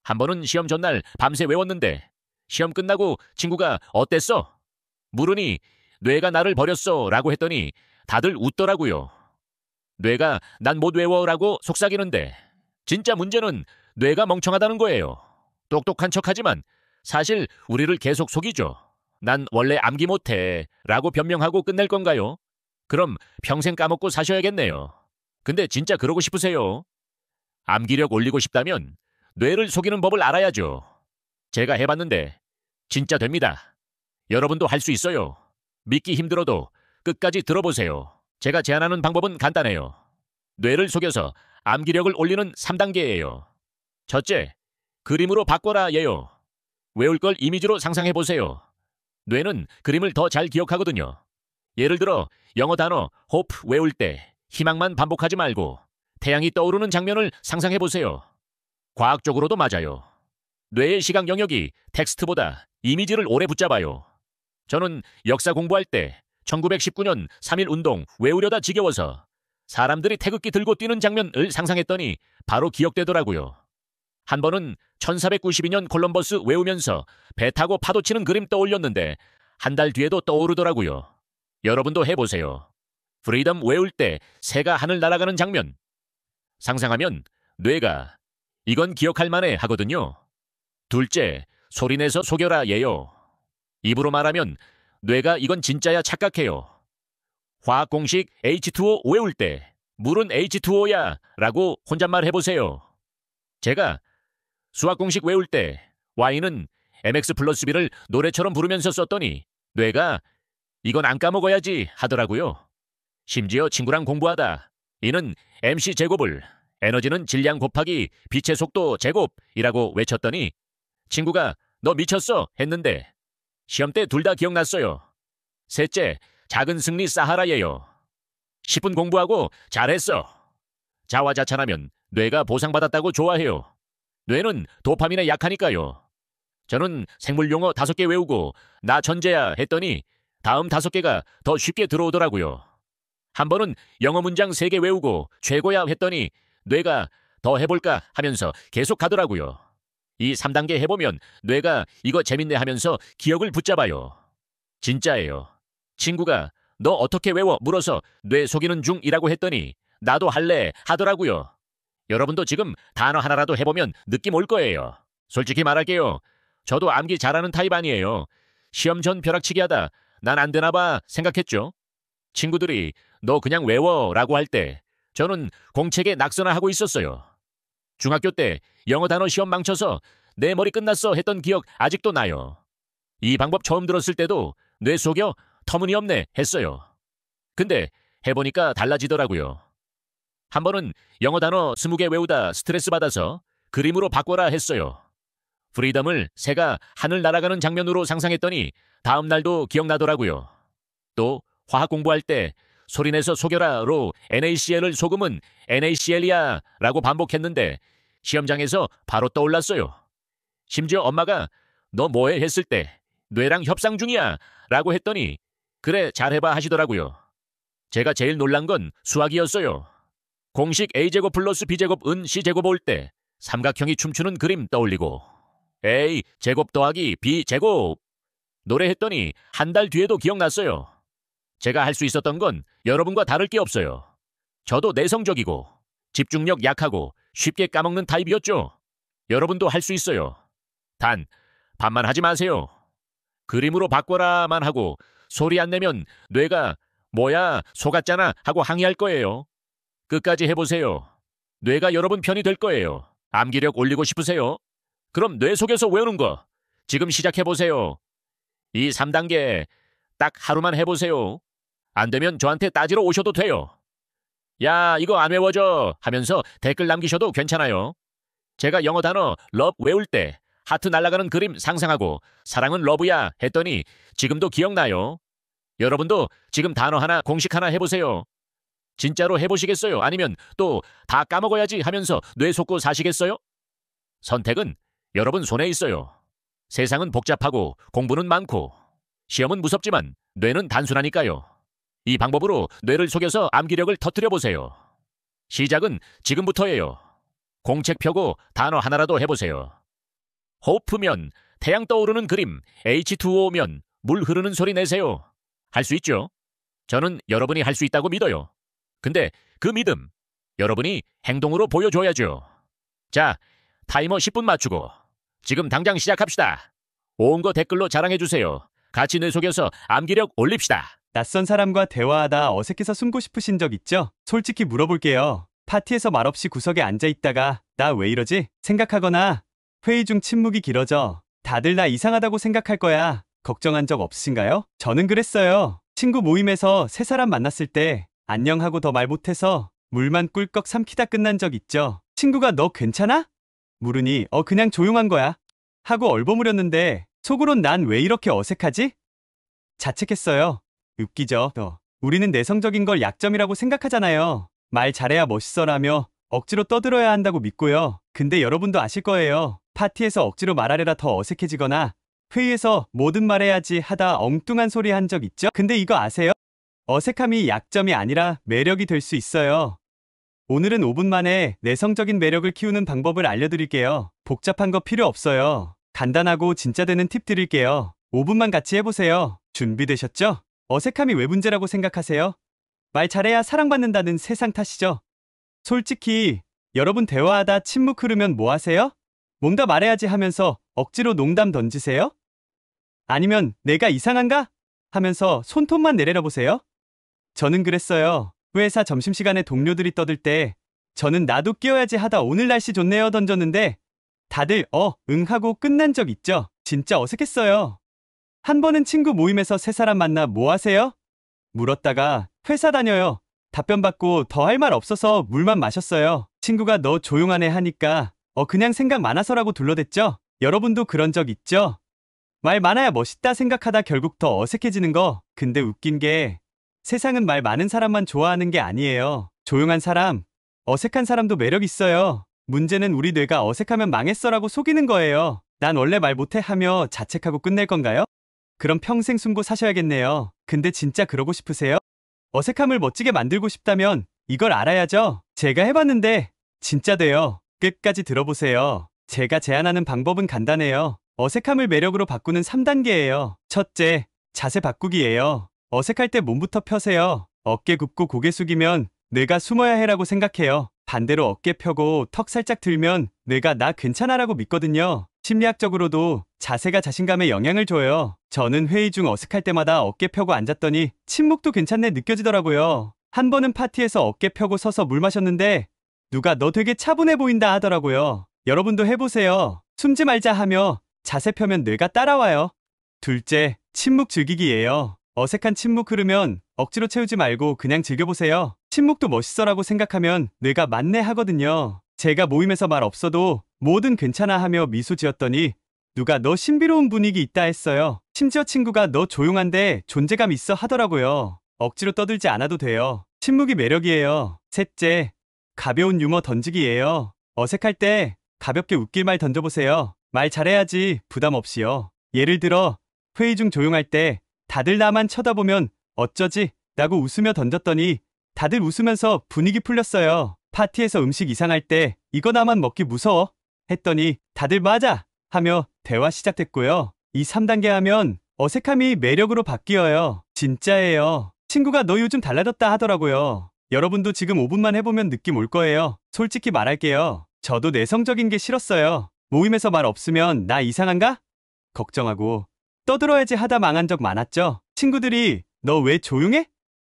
Speaker 1: 한 번은 시험 전날 밤새 외웠는데 시험 끝나고 친구가 어땠어? 물으니 뇌가 나를 버렸어 라고 했더니 다들 웃더라고요. 뇌가 난 못 외워 라고 속삭이는데 진짜 문제는 뇌가 멍청하다는 거예요. 똑똑한 척하지만 사실 우리를 계속 속이죠. 난 원래 암기 못해 라고 변명하고 끝낼 건가요? 그럼 평생 까먹고 사셔야겠네요. 근데 진짜 그러고 싶으세요? 암기력 올리고 싶다면 뇌를 속이는 법을 알아야죠. 제가 해봤는데 진짜 됩니다. 여러분도 할 수 있어요. 믿기 힘들어도 끝까지 들어보세요. 제가 제안하는 방법은 간단해요. 뇌를 속여서 암기력을 올리는 3단계예요. 첫째, 그림으로 바꿔라 예요. 외울 걸 이미지로 상상해보세요. 뇌는 그림을 더 잘 기억하거든요. 예를 들어 영어 단어 hope 외울 때 희망만 반복하지 말고 태양이 떠오르는 장면을 상상해보세요. 과학적으로도 맞아요. 뇌의 시각 영역이 텍스트보다 이미지를 오래 붙잡아요. 저는 역사 공부할 때 1919년 3.1 운동 외우려다 지겨워서 사람들이 태극기 들고 뛰는 장면을 상상했더니 바로 기억되더라고요. 한 번은 1492년 콜럼버스 외우면서 배 타고 파도 치는 그림 떠올렸는데 한 달 뒤에도 떠오르더라고요. 여러분도 해보세요. 프리덤 외울 때 새가 하늘 날아가는 장면. 상상하면 뇌가 이건 기억할 만해 하거든요. 둘째, 소리내서 속여라 예요. 입으로 말하면 뇌가 이건 진짜야 착각해요. 화학 공식 H2O 외울 때 물은 H2O야 라고 혼잣말 해보세요. 제가 수학 공식 외울 때 Y는 mx 플러스 b를 노래처럼 부르면서 썼더니 뇌가 이건 안 까먹어야지 하더라고요. 심지어 친구랑 공부하다 이는 mc 제곱을 에너지는 질량 곱하기 빛의 속도 제곱이라고 외쳤더니 친구가 너 미쳤어 했는데 시험 때 둘 다 기억났어요. 셋째, 작은 승리 사하라예요. 10분 공부하고 잘했어. 자화자찬하면 뇌가 보상받았다고 좋아해요. 뇌는 도파민에 약하니까요. 저는 생물 용어 5개 외우고 나 천재야 했더니 다음 5개가 더 쉽게 들어오더라고요. 한 번은 영어 문장 3개 외우고 최고야 했더니 뇌가 더 해볼까 하면서 계속 가더라고요. 이 3단계 해보면 뇌가 이거 재밌네 하면서 기억을 붙잡아요. 진짜예요. 친구가 너 어떻게 외워 물어서 뇌 속이는 중이라고 했더니 나도 할래 하더라고요. 여러분도 지금 단어 하나라도 해보면 느낌 올 거예요. 솔직히 말할게요. 저도 암기 잘하는 타입 아니에요. 시험 전 벼락치기 하다 난 안 되나 봐 생각했죠. 친구들이 너 그냥 외워 라고 할 때 저는 공책에 낙서나 하고 있었어요. 중학교 때 영어 단어 시험 망쳐서 내 머리 끝났어 했던 기억 아직도 나요. 이 방법 처음 들었을 때도 뇌 속여 터무니없네 했어요. 근데 해보니까 달라지더라고요. 한 번은 영어 단어 20개 외우다 스트레스 받아서 그림으로 바꿔라 했어요. 프리덤을 새가 하늘 날아가는 장면으로 상상했더니 다음 날도 기억나더라고요. 또 화학 공부할 때 소리내서 속여라로 NaCl을 속으면 NaCl이야 라고 반복했는데 시험장에서 바로 떠올랐어요. 심지어 엄마가 너 뭐해 했을 때 뇌랑 협상 중이야 라고 했더니 그래 잘해봐 하시더라고요. 제가 제일 놀란 건 수학이었어요. 공식 A제곱 플러스 B제곱 은 C제곱 올 때 삼각형이 춤추는 그림 떠올리고 A 제곱 더하기 B 제곱 노래했더니 한 달 뒤에도 기억났어요. 제가 할 수 있었던 건 여러분과 다를 게 없어요. 저도 내성적이고 집중력 약하고 쉽게 까먹는 타입이었죠. 여러분도 할 수 있어요. 단 반말하지 마세요. 그림으로 바꿔라만 하고 소리 안 내면 뇌가 뭐야 속았잖아 하고 항의할 거예요. 끝까지 해보세요. 뇌가 여러분 편이 될 거예요. 암기력 올리고 싶으세요? 그럼 뇌 속에서 외우는 거 지금 시작해보세요. 이 3단계 딱 하루만 해보세요. 안 되면 저한테 따지러 오셔도 돼요. 야 이거 안 외워져 하면서 댓글 남기셔도 괜찮아요. 제가 영어 단어 love 외울 때 하트 날아가는 그림 상상하고 사랑은 러브야 했더니 지금도 기억나요. 여러분도 지금 단어 하나 공식 하나 해보세요. 진짜로 해보시겠어요? 아니면 또 다 까먹어야지 하면서 뇌 속고 사시겠어요? 선택은 여러분 손에 있어요. 세상은 복잡하고 공부는 많고 시험은 무섭지만 뇌는 단순하니까요. 이 방법으로 뇌를 속여서 암기력을 터뜨려보세요. 시작은 지금부터예요. 공책 펴고 단어 하나라도 해보세요. 호프면 태양 떠오르는 그림, H2O면 물 흐르는 소리 내세요. 할 수 있죠? 저는 여러분이 할 수 있다고 믿어요. 근데 그 믿음, 여러분이 행동으로 보여줘야죠. 자, 타이머 10분 맞추고 지금 당장 시작합시다. 온 거 댓글로 자랑해주세요. 같이 뇌 속여서 암기력 올립시다.
Speaker 2: 낯선 사람과 대화하다 어색해서 숨고 싶으신 적 있죠? 솔직히 물어볼게요. 파티에서 말없이 구석에 앉아있다가 나 왜 이러지? 생각하거나 회의 중 침묵이 길어져 다들 나 이상하다고 생각할 거야. 걱정한 적 없으신가요? 저는 그랬어요. 친구 모임에서 세 사람 만났을 때 안녕하고 더 말 못해서 물만 꿀꺽 삼키다 끝난 적 있죠. 친구가 너 괜찮아? 물으니 그냥 조용한 거야 하고 얼버무렸는데 속으론 난 왜 이렇게 어색하지? 자책했어요. 웃기죠. 우리는 내성적인 걸 약점이라고 생각하잖아요. 말 잘해야 멋있어라며 억지로 떠들어야 한다고 믿고요. 근데 여러분도 아실 거예요. 파티에서 억지로 말하려다 더 어색해지거나 회의에서 뭐든 말해야지 하다 엉뚱한 소리 한 적 있죠? 근데 이거 아세요? 어색함이 약점이 아니라 매력이 될 수 있어요. 오늘은 5분 만에 내성적인 매력을 키우는 방법을 알려드릴게요. 복잡한 거 필요 없어요. 간단하고 진짜 되는 팁 드릴게요. 5분만 같이 해보세요. 준비되셨죠? 어색함이 왜 문제라고 생각하세요? 말 잘해야 사랑받는다는 세상 탓이죠. 솔직히 여러분 대화하다 침묵 흐르면 뭐 하세요? 뭔가 말해야지 하면서 억지로 농담 던지세요? 아니면 내가 이상한가? 하면서 손톱만 내려보세요? 저는 그랬어요. 회사 점심시간에 동료들이 떠들 때 저는 나도 끼워야지 하다 오늘 날씨 좋네요 던졌는데 다들 응 하고 끝난 적 있죠? 진짜 어색했어요. 한 번은 친구 모임에서 세 사람 만나 뭐 하세요? 물었다가 회사 다녀요. 답변 받고 더 할 말 없어서 물만 마셨어요. 친구가 너 조용하네 하니까 그냥 생각 많아서라고 둘러댔죠? 여러분도 그런 적 있죠? 말 많아야 멋있다 생각하다 결국 더 어색해지는 거. 근데 웃긴 게 세상은 말 많은 사람만 좋아하는 게 아니에요. 조용한 사람, 어색한 사람도 매력 있어요. 문제는 우리 뇌가 어색하면 망했어라고 속이는 거예요. 난 원래 말 못해 하며 자책하고 끝낼 건가요? 그럼 평생 숨고 사셔야겠네요. 근데 진짜 그러고 싶으세요? 어색함을 멋지게 만들고 싶다면 이걸 알아야죠. 제가 해봤는데 진짜 돼요. 끝까지 들어보세요. 제가 제안하는 방법은 간단해요. 어색함을 매력으로 바꾸는 3단계예요. 첫째, 자세 바꾸기예요. 어색할 때 몸부터 펴세요. 어깨 굽고 고개 숙이면 뇌가 숨어야 해라고 생각해요. 반대로 어깨 펴고 턱 살짝 들면 뇌가 나 괜찮아라고 믿거든요. 심리학적으로도 자세가 자신감에 영향을 줘요. 저는 회의 중 어색할 때마다 어깨 펴고 앉았더니 침묵도 괜찮네 느껴지더라고요. 한 번은 파티에서 어깨 펴고 서서 물 마셨는데 누가 너 되게 차분해 보인다 하더라고요. 여러분도 해보세요. 숨지 말자 하며 자세 펴면 뇌가 따라와요. 둘째, 침묵 즐기기예요. 어색한 침묵 흐르면 억지로 채우지 말고 그냥 즐겨보세요. 침묵도 멋있어라고 생각하면 뇌가 맞네 하거든요. 제가 모임에서 말 없어도 뭐든 괜찮아 하며 미소 지었더니 누가 너 신비로운 분위기 있다 했어요. 심지어 친구가 너 조용한데 존재감 있어 하더라고요. 억지로 떠들지 않아도 돼요. 침묵이 매력이에요. 셋째, 가벼운 유머 던지기예요. 어색할 때 가볍게 웃길 말 던져보세요. 말 잘해야지 부담 없이요. 예를 들어 회의 중 조용할 때 다들 나만 쳐다보면 어쩌지? 라고 웃으며 던졌더니 다들 웃으면서 분위기 풀렸어요. 파티에서 음식 이상할 때 이거 나만 먹기 무서워? 했더니 다들 맞아! 하며 대화 시작됐고요. 이 3단계 하면 어색함이 매력으로 바뀌어요. 진짜예요. 친구가 너 요즘 달라졌다 하더라고요. 여러분도 지금 5분만 해보면 느낌 올 거예요. 솔직히 말할게요. 저도 내성적인 게 싫었어요. 모임에서 말 없으면 나 이상한가? 걱정하고 떠들어야지 하다 망한 적 많았죠. 친구들이 너 왜 조용해?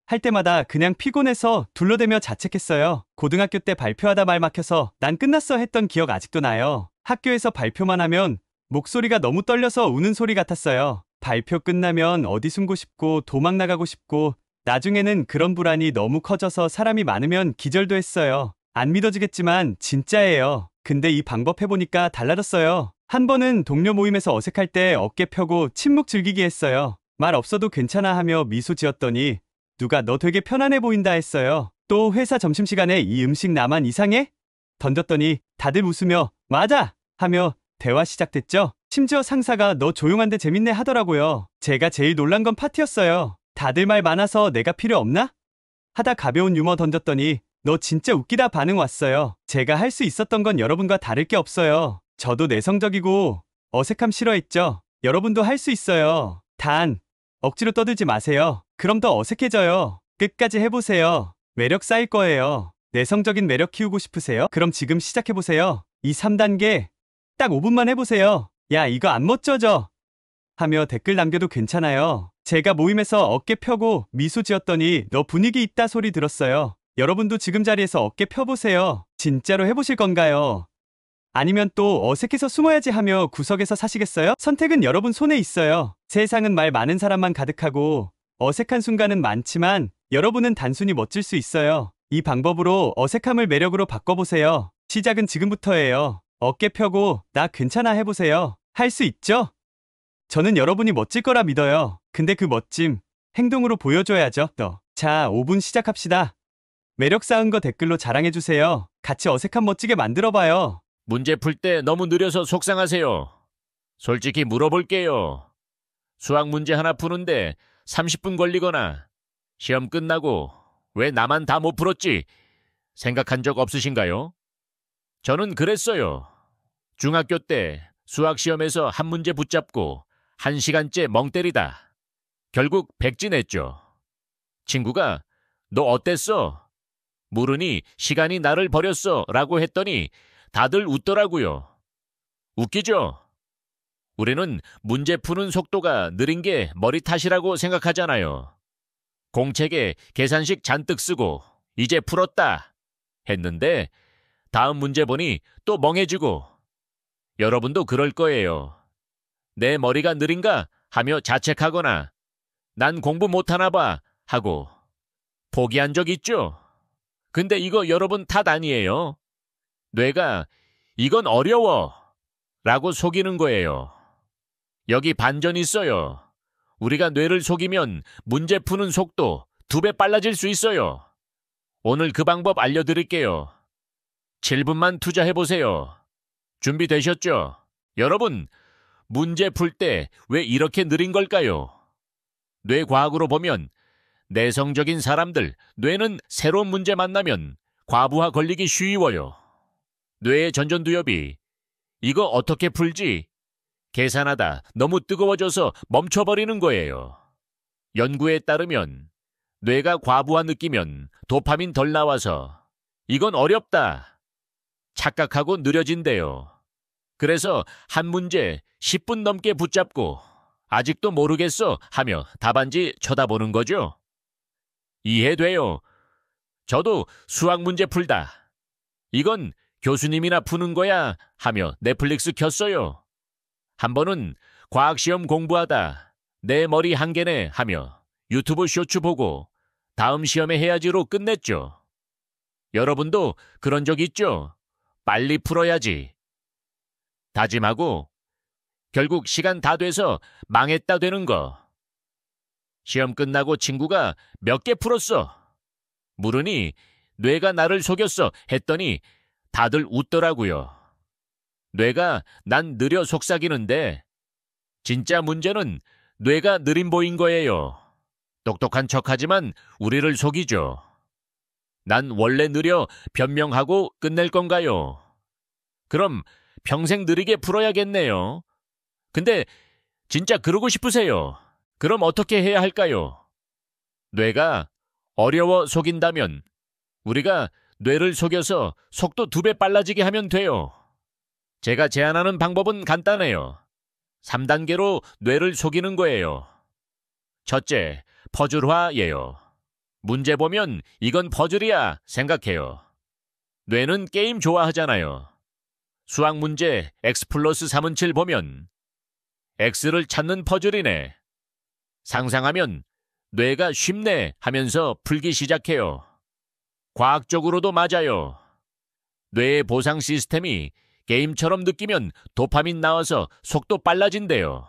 Speaker 2: 할 때마다 그냥 피곤해서 둘러대며 자책했어요. 고등학교 때 발표하다 말 막혀서 난 끝났어 했던 기억 아직도 나요. 학교에서 발표만 하면 목소리가 너무 떨려서 우는 소리 같았어요. 발표 끝나면 어디 숨고 싶고 도망 나가고 싶고 나중에는 그런 불안이 너무 커져서 사람이 많으면 기절도 했어요. 안 믿어지겠지만 진짜예요. 근데 이 방법 해보니까 달라졌어요. 한 번은 동료 모임에서 어색할 때 어깨 펴고 침묵 즐기기 했어요. 말 없어도 괜찮아 하며 미소 지었더니 누가 너 되게 편안해 보인다 했어요. 또 회사 점심시간에 이 음식 나만 이상해? 던졌더니 다들 웃으며 맞아! 하며 대화 시작됐죠. 심지어 상사가 너 조용한데 재밌네 하더라고요. 제가 제일 놀란 건 파티였어요. 다들 말 많아서 내가 필요 없나? 하다 가벼운 유머 던졌더니 너 진짜 웃기다 반응 왔어요. 제가 할 수 있었던 건 여러분과 다를 게 없어요. 저도 내성적이고 어색함 싫어했죠. 여러분도 할 수 있어요. 단 억지로 떠들지 마세요. 그럼 더 어색해져요. 끝까지 해보세요. 매력 쌓일 거예요. 내성적인 매력 키우고 싶으세요? 그럼 지금 시작해보세요. 이 3단계 딱 5분만 해보세요. 야 이거 안 멋져져? 하며 댓글 남겨도 괜찮아요. 제가 모임에서 어깨 펴고 미소 지었더니 너 분위기 있다 소리 들었어요. 여러분도 지금 자리에서 어깨 펴보세요. 진짜로 해보실 건가요? 아니면 또 어색해서 숨어야지 하며 구석에서 사시겠어요? 선택은 여러분 손에 있어요. 세상은 말 많은 사람만 가득하고 어색한 순간은 많지만 여러분은 단순히 멋질 수 있어요. 이 방법으로 어색함을 매력으로 바꿔보세요. 시작은 지금부터예요. 어깨 펴고 나 괜찮아 해보세요. 할 수 있죠? 저는 여러분이 멋질 거라 믿어요. 근데 그 멋짐 행동으로 보여줘야죠. 자, 5분 시작합시다. 매력 쌓은 거 댓글로 자랑해주세요. 같이 어색함 멋지게 만들어봐요.
Speaker 1: 문제 풀 때 너무 느려서 속상하세요. 솔직히 물어볼게요. 수학 문제 하나 푸는데 30분 걸리거나 시험 끝나고 왜 나만 다 못 풀었지? 생각한 적 없으신가요? 저는 그랬어요. 중학교 때 수학시험에서 한 문제 붙잡고 1시간째 멍 때리다. 결국 백지냈죠. 친구가 너 어땠어? 물으니 시간이 나를 버렸어 라고 했더니 다들 웃더라고요. 웃기죠? 우리는 문제 푸는 속도가 느린 게 머리 탓이라고 생각하잖아요. 공책에 계산식 잔뜩 쓰고 이제 풀었다 했는데 다음 문제 보니 또 멍해지고. 여러분도 그럴 거예요. 내 머리가 느린가 하며 자책하거나 난 공부 못하나 봐 하고 포기한 적 있죠? 근데 이거 여러분 탓 아니에요. 뇌가 이건 어려워 라고 속이는 거예요. 여기 반전 있어요. 우리가 뇌를 속이면 문제 푸는 속도 2배 빨라질 수 있어요. 오늘 그 방법 알려드릴게요. 7분만 투자해보세요. 준비되셨죠? 여러분, 문제 풀 때 왜 이렇게 느린 걸까요? 뇌과학으로 보면 내성적인 사람들, 뇌는 새로운 문제 만나면 과부하 걸리기 쉬워요. 뇌의 전전두엽이 이거 어떻게 풀지? 계산하다 너무 뜨거워져서 멈춰버리는 거예요. 연구에 따르면 뇌가 과부하 느끼면 도파민 덜 나와서 이건 어렵다 착각하고 느려진대요. 그래서 한 문제 10분 넘게 붙잡고 아직도 모르겠어 하며 답안지 쳐다보는 거죠. 이해돼요. 저도 수학 문제 풀다. 이건 교수님이나 푸는 거야 하며 넷플릭스 켰어요. 한 번은 과학시험 공부하다 내 머리 한 개네 하며 유튜브 쇼츠 보고 다음 시험에 해야지로 끝냈죠. 여러분도 그런 적 있죠? 빨리 풀어야지. 다짐하고 결국 시간 다 돼서 망했다 되는 거. 시험 끝나고 친구가 몇 개 풀었어? 물으니 뇌가 나를 속였어 했더니 다들 웃더라고요. 뇌가 난 느려 속삭이는데 진짜 문제는 뇌가 느린 보인 거예요. 똑똑한 척하지만 우리를 속이죠. 난 원래 느려 변명하고 끝낼 건가요? 그럼 평생 느리게 풀어야겠네요. 근데 진짜 그러고 싶으세요? 그럼 어떻게 해야 할까요? 뇌가 어려워 속인다면 우리가 뇌를 속여서 속도 2배 빨라지게 하면 돼요. 제가 제안하는 방법은 간단해요. 3단계로 뇌를 속이는 거예요. 첫째, 퍼즐화예요. 문제 보면 이건 퍼즐이야 생각해요. 뇌는 게임 좋아하잖아요. 수학 문제 x 플러스 3은 7 보면 x를 찾는 퍼즐이네. 상상하면 뇌가 쉽네 하면서 풀기 시작해요. 과학적으로도 맞아요. 뇌의 보상 시스템이 게임처럼 느끼면 도파민 나와서 속도 빨라진대요.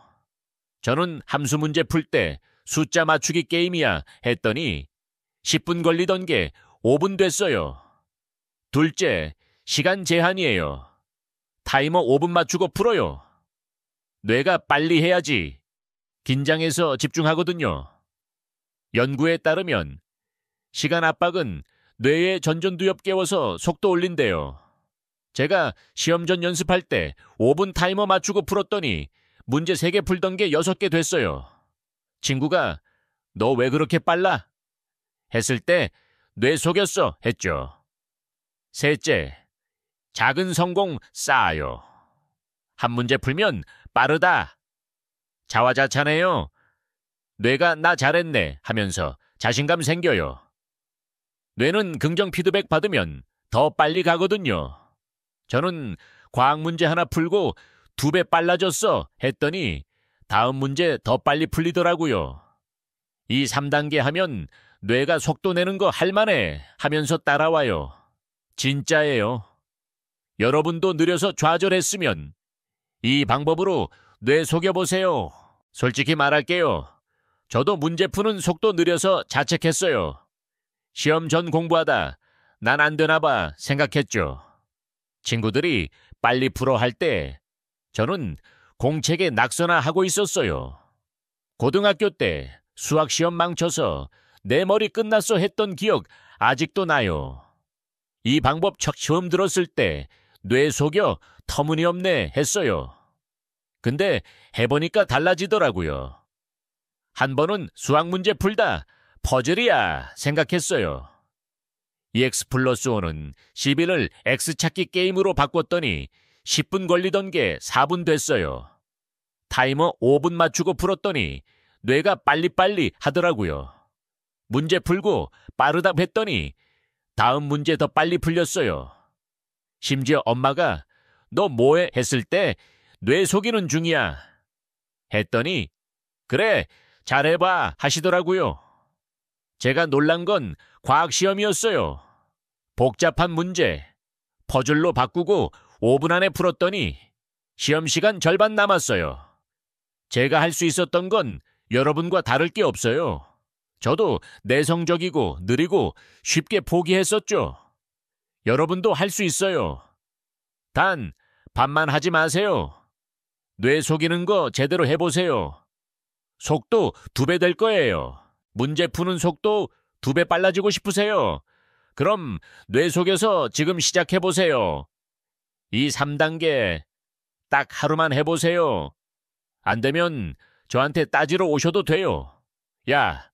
Speaker 1: 저는 함수 문제 풀 때 숫자 맞추기 게임이야 했더니 10분 걸리던 게 5분 됐어요. 둘째, 시간 제한이에요. 타이머 5분 맞추고 풀어요. 뇌가 빨리 해야지. 긴장해서 집중하거든요. 연구에 따르면 시간 압박은 뇌의 전전두엽 깨워서 속도 올린대요. 제가 시험 전 연습할 때 5분 타이머 맞추고 풀었더니 문제 3개 풀던 게 6개 됐어요. 친구가 너 왜 그렇게 빨라? 했을 때 뇌 속였어 했죠. 셋째, 작은 성공 쌓아요. 한 문제 풀면 빠르다. 자화자찬해요. 뇌가 나 잘했네 하면서 자신감 생겨요. 뇌는 긍정 피드백 받으면 더 빨리 가거든요. 저는 과학 문제 하나 풀고 2배 빨라졌어 했더니 다음 문제 더 빨리 풀리더라고요. 이 3단계 하면 뇌가 속도 내는 거 할만해 하면서 따라와요. 진짜예요. 여러분도 느려서 좌절했으면 이 방법으로 뇌 속여보세요. 솔직히 말할게요. 저도 문제 푸는 속도 느려서 자책했어요. 시험 전 공부하다 난 안 되나 봐 생각했죠. 친구들이 빨리 풀어 할 때 저는 공책에 낙서나 하고 있었어요. 고등학교 때 수학 시험 망쳐서 내 머리 끝났어 했던 기억 아직도 나요. 이 방법 처음 들었을 때 뇌 속여 터무니없네 했어요. 근데 해보니까 달라지더라고요. 한 번은 수학 문제 풀다 퍼즐이야 생각했어요. EX+5는 11을 X찾기 게임으로 바꿨더니 10분 걸리던 게 4분 됐어요. 타이머 5분 맞추고 풀었더니 뇌가 빨리빨리 하더라고요. 문제 풀고 빠르다 했더니 다음 문제 더 빨리 풀렸어요. 심지어 엄마가 너 뭐해 했을 때 뇌 속이는 중이야 했더니 그래 잘해봐 하시더라고요. 제가 놀란 건 과학시험이었어요. 복잡한 문제 퍼즐로 바꾸고 5분 안에 풀었더니 시험 시간 절반 남았어요. 제가 할 수 있었던 건 여러분과 다를 게 없어요. 저도 내성적이고 느리고 쉽게 포기했었죠. 여러분도 할 수 있어요. 단 반만하지 마세요. 뇌 속이는 거 제대로 해보세요. 속도 2배 될 거예요. 문제 푸는 속도 2배 빨라지고 싶으세요? 그럼 뇌 속여서 지금 시작해보세요. 이 3단계 딱 하루만 해보세요. 안 되면 저한테 따지러 오셔도 돼요. 야,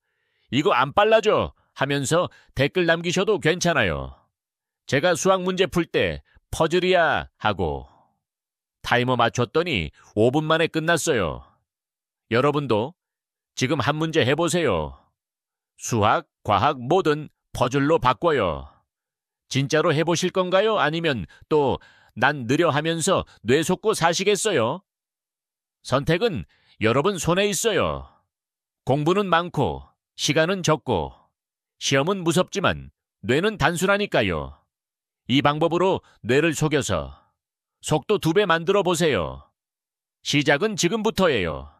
Speaker 1: 이거 안 빨라져 하면서 댓글 남기셔도 괜찮아요. 제가 수학 문제 풀 때 퍼즐이야 하고 타이머 맞췄더니 5분 만에 끝났어요. 여러분도 지금 한 문제 해보세요. 수학, 과학 뭐든 퍼즐로 바꿔요. 진짜로 해보실 건가요? 아니면 또 난 느려 하면서 뇌 속고 사시겠어요? 선택은 여러분 손에 있어요. 공부는 많고 시간은 적고 시험은 무섭지만 뇌는 단순하니까요. 이 방법으로 뇌를 속여서 속도 2배 만들어 보세요. 시작은 지금부터예요.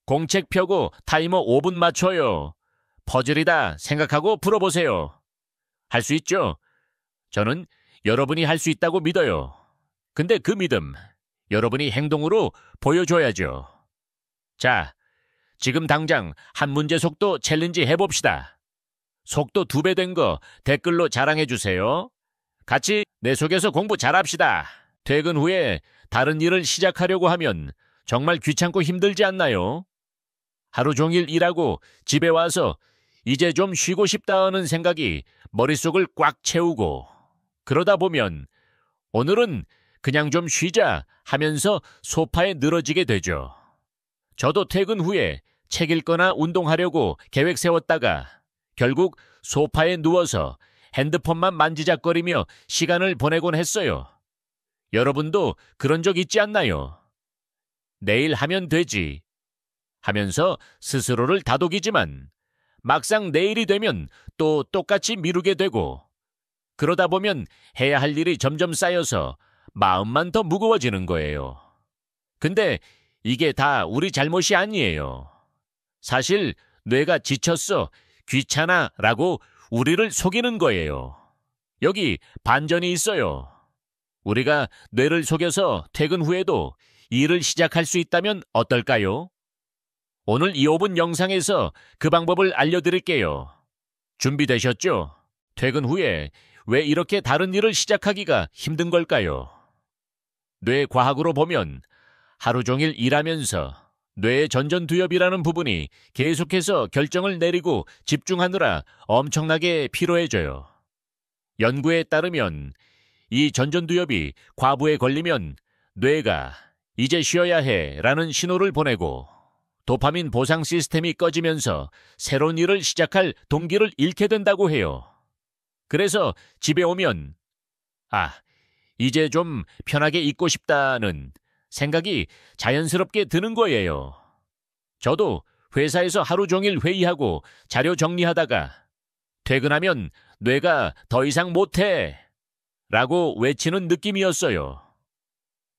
Speaker 1: 공책 펴고 타이머 5분 맞춰요. 퍼즐이다 생각하고 풀어보세요. 할 수 있죠? 저는 여러분이 할 수 있다고 믿어요. 근데 그 믿음, 여러분이 행동으로 보여줘야죠. 자, 지금 당장 한 문제 속도 챌린지 해봅시다. 속도 2배 된 거 댓글로 자랑해주세요. 같이 내 속에서 공부 잘합시다. 퇴근 후에 다른 일을 시작하려고 하면 정말 귀찮고 힘들지 않나요? 하루 종일 일하고 집에 와서 이제 좀 쉬고 싶다 하는 생각이 머릿속을 꽉 채우고 그러다 보면 오늘은 그냥 좀 쉬자 하면서 소파에 늘어지게 되죠. 저도 퇴근 후에 책 읽거나 운동하려고 계획 세웠다가 결국 소파에 누워서 핸드폰만 만지작거리며 시간을 보내곤 했어요. 여러분도 그런 적 있지 않나요? 내일 하면 되지 하면서 스스로를 다독이지만 막상 내일이 되면 또 똑같이 미루게 되고 그러다 보면 해야 할 일이 점점 쌓여서 마음만 더 무거워지는 거예요. 근데 이게 다 우리 잘못이 아니에요. 사실 뇌가 지쳤어, 귀찮아 라고 우리를 속이는 거예요. 여기 반전이 있어요. 우리가 뇌를 속여서 퇴근 후에도 일을 시작할 수 있다면 어떨까요? 오늘 이 5분 영상에서 그 방법을 알려드릴게요. 준비되셨죠? 퇴근 후에 왜 이렇게 다른 일을 시작하기가 힘든 걸까요? 뇌 과학으로 보면 하루 종일 일하면서 뇌의 전전두엽이라는 부분이 계속해서 결정을 내리고 집중하느라 엄청나게 피로해져요. 연구에 따르면 이 전전두엽이 과부에 걸리면 뇌가 이제 쉬어야 해라는 신호를 보내고 도파민 보상 시스템이 꺼지면서 새로운 일을 시작할 동기를 잃게 된다고 해요. 그래서 집에 오면 이제 좀 편하게 있고 싶다는 생각이 자연스럽게 드는 거예요. 저도 회사에서 하루 종일 회의하고 자료 정리하다가 퇴근하면 뇌가 더 이상 못해 라고 외치는 느낌이었어요.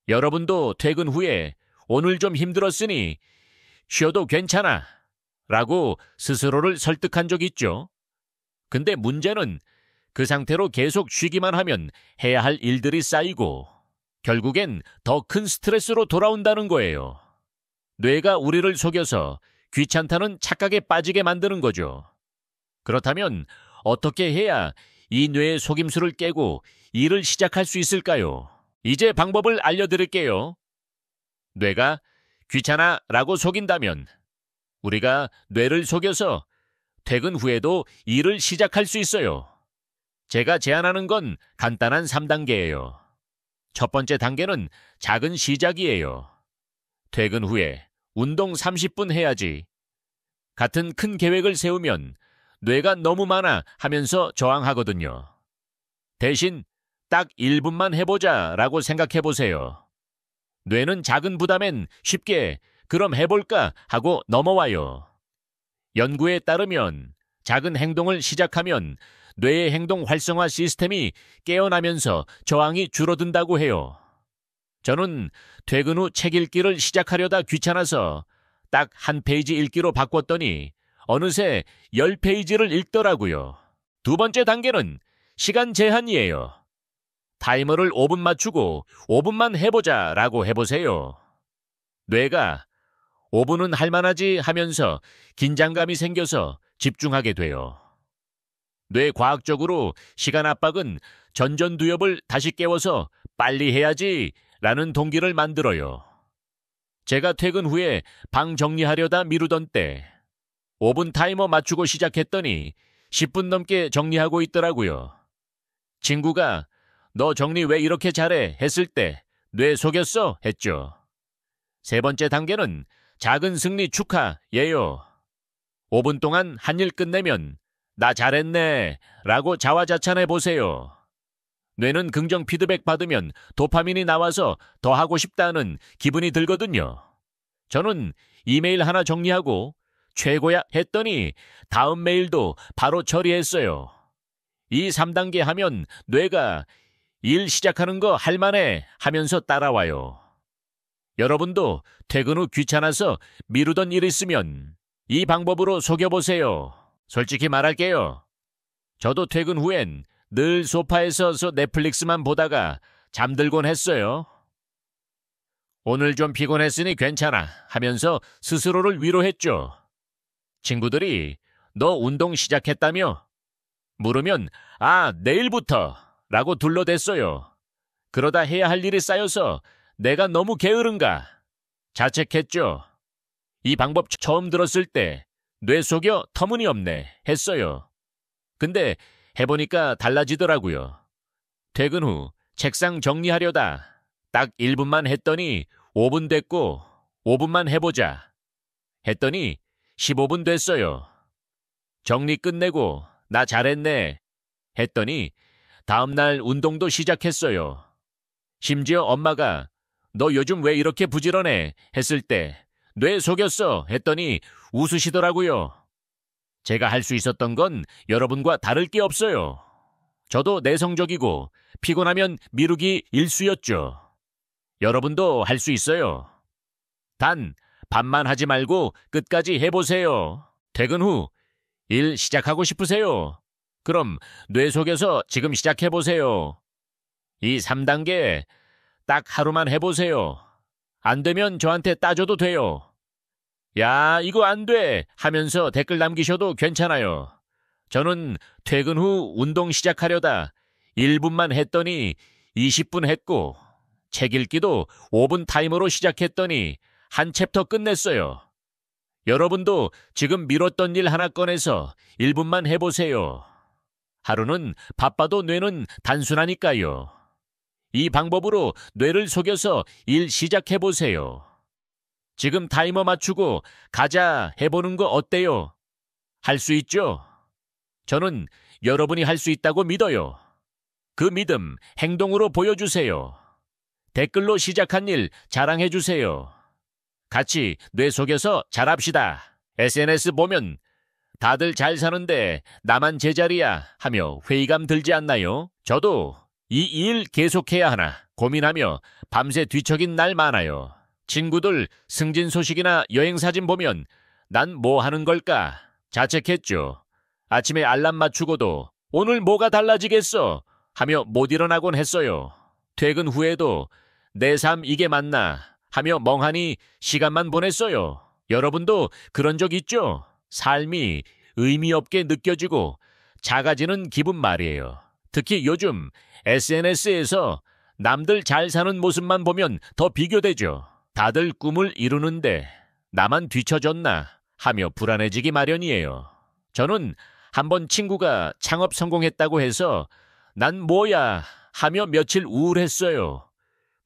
Speaker 1: 여러분도 퇴근 후에 오늘 좀 힘들었으니 쉬어도 괜찮아 라고 스스로를 설득한 적 있죠. 근데 문제는 그 상태로 계속 쉬기만 하면 해야 할 일들이 쌓이고 결국엔 더 큰 스트레스로 돌아온다는 거예요. 뇌가 우리를 속여서 귀찮다는 착각에 빠지게 만드는 거죠. 그렇다면 어떻게 해야 이 뇌의 속임수를 깨고 일을 시작할 수 있을까요? 이제 방법을 알려드릴게요. 뇌가 귀찮아 라고 속인다면 우리가 뇌를 속여서 퇴근 후에도 일을 시작할 수 있어요. 제가 제안하는 건 간단한 3단계예요. 첫 번째 단계는 작은 시작이에요. 퇴근 후에 운동 30분 해야지. 같은 큰 계획을 세우면 뇌가 너무 많아 하면서 저항하거든요. 대신 딱 1분만 해보자 라고 생각해 보세요. 뇌는 작은 부담엔 쉽게 그럼 해볼까 하고 넘어와요. 연구에 따르면 작은 행동을 시작하면 뇌의 행동 활성화 시스템이 깨어나면서 저항이 줄어든다고 해요. 저는 퇴근 후 책 읽기를 시작하려다 귀찮아서 딱 한 페이지 읽기로 바꿨더니 어느새 10페이지를 읽더라고요. 두 번째 단계는 시간 제한이에요. 타이머를 5분 맞추고 5분만 해보자 라고 해보세요. 뇌가 5분은 할만하지 하면서 긴장감이 생겨서 집중하게 돼요. 뇌 과학적으로 시간 압박은 전전두엽을 다시 깨워서 빨리 해야지 라는 동기를 만들어요. 제가 퇴근 후에 방 정리하려다 미루던 때 5분 타이머 맞추고 시작했더니 10분 넘게 정리하고 있더라고요. 친구가 너 정리 왜 이렇게 잘해? 했을 때 뇌 속였어? 했죠. 세 번째 단계는 작은 승리 축하예요. 5분 동안 한 일 끝내면 나 잘했네 라고 자화자찬해 보세요. 뇌는 긍정 피드백 받으면 도파민이 나와서 더 하고 싶다는 기분이 들거든요. 저는 이메일 하나 정리하고 최고야 했더니 다음 메일도 바로 처리했어요. 이 3단계 하면 뇌가 일 시작하는 거 할만해 하면서 따라와요. 여러분도 퇴근 후 귀찮아서 미루던 일 있으면 이 방법으로 속여보세요. 솔직히 말할게요. 저도 퇴근 후엔 늘 소파에 서서 넷플릭스만 보다가 잠들곤 했어요. 오늘 좀 피곤했으니 괜찮아 하면서 스스로를 위로했죠. 친구들이 너 운동 시작했다며? 물으면 내일부터 라고 둘러댔어요. 그러다 해야 할 일이 쌓여서 내가 너무 게으른가? 자책했죠. 이 방법 처음 들었을 때 뇌 속여 터무니없네 했어요. 근데 해보니까 달라지더라고요. 퇴근 후 책상 정리하려다 딱 1분만 했더니 5분 됐고 5분만 해보자 했더니 15분 됐어요. 정리 끝내고 나 잘했네 했더니 다음날 운동도 시작했어요. 심지어 엄마가 너 요즘 왜 이렇게 부지런해 했을 때 뇌 속였어 했더니 웃으시더라고요. 제가 할 수 있었던 건 여러분과 다를 게 없어요. 저도 내성적이고 피곤하면 미루기 일쑤였죠. 여러분도 할 수 있어요. 단 반만 하지 말고 끝까지 해보세요. 퇴근 후 일 시작하고 싶으세요? 그럼 뇌 속여서 지금 시작해보세요. 이 3단계 딱 하루만 해보세요. 안 되면 저한테 따져도 돼요. 야, 이거 안 돼 하면서 댓글 남기셔도 괜찮아요. 저는 퇴근 후 운동 시작하려다 1분만 했더니 20분 했고 책 읽기도 5분 타이머로 시작했더니 한 챕터 끝냈어요. 여러분도 지금 미뤘던 일 하나 꺼내서 1분만 해보세요. 하루는 바빠도 뇌는 단순하니까요. 이 방법으로 뇌를 속여서 일 시작해보세요. 지금 타이머 맞추고 가자 해보는 거 어때요? 할 수 있죠? 저는 여러분이 할 수 있다고 믿어요. 그 믿음 행동으로 보여주세요. 댓글로 시작한 일 자랑해주세요. 같이 뇌 속여서 잘합시다. SNS 보면 다들 잘 사는데 나만 제자리야 하며 회의감 들지 않나요? 저도 이 일 계속해야 하나 고민하며 밤새 뒤척인 날 많아요. 친구들 승진 소식이나 여행 사진 보면 난 뭐 하는 걸까 자책했죠. 아침에 알람 맞추고도 오늘 뭐가 달라지겠어 하며 못 일어나곤 했어요. 퇴근 후에도 내 삶 이게 맞나 하며 멍하니 시간만 보냈어요. 여러분도 그런 적 있죠? 삶이 의미 없게 느껴지고 작아지는 기분 말이에요. 특히 요즘 SNS에서 남들 잘 사는 모습만 보면 더 비교되죠. 다들 꿈을 이루는데 나만 뒤처졌나 하며 불안해지기 마련이에요. 저는 한번 친구가 창업 성공했다고 해서 난 뭐야 하며 며칠 우울했어요.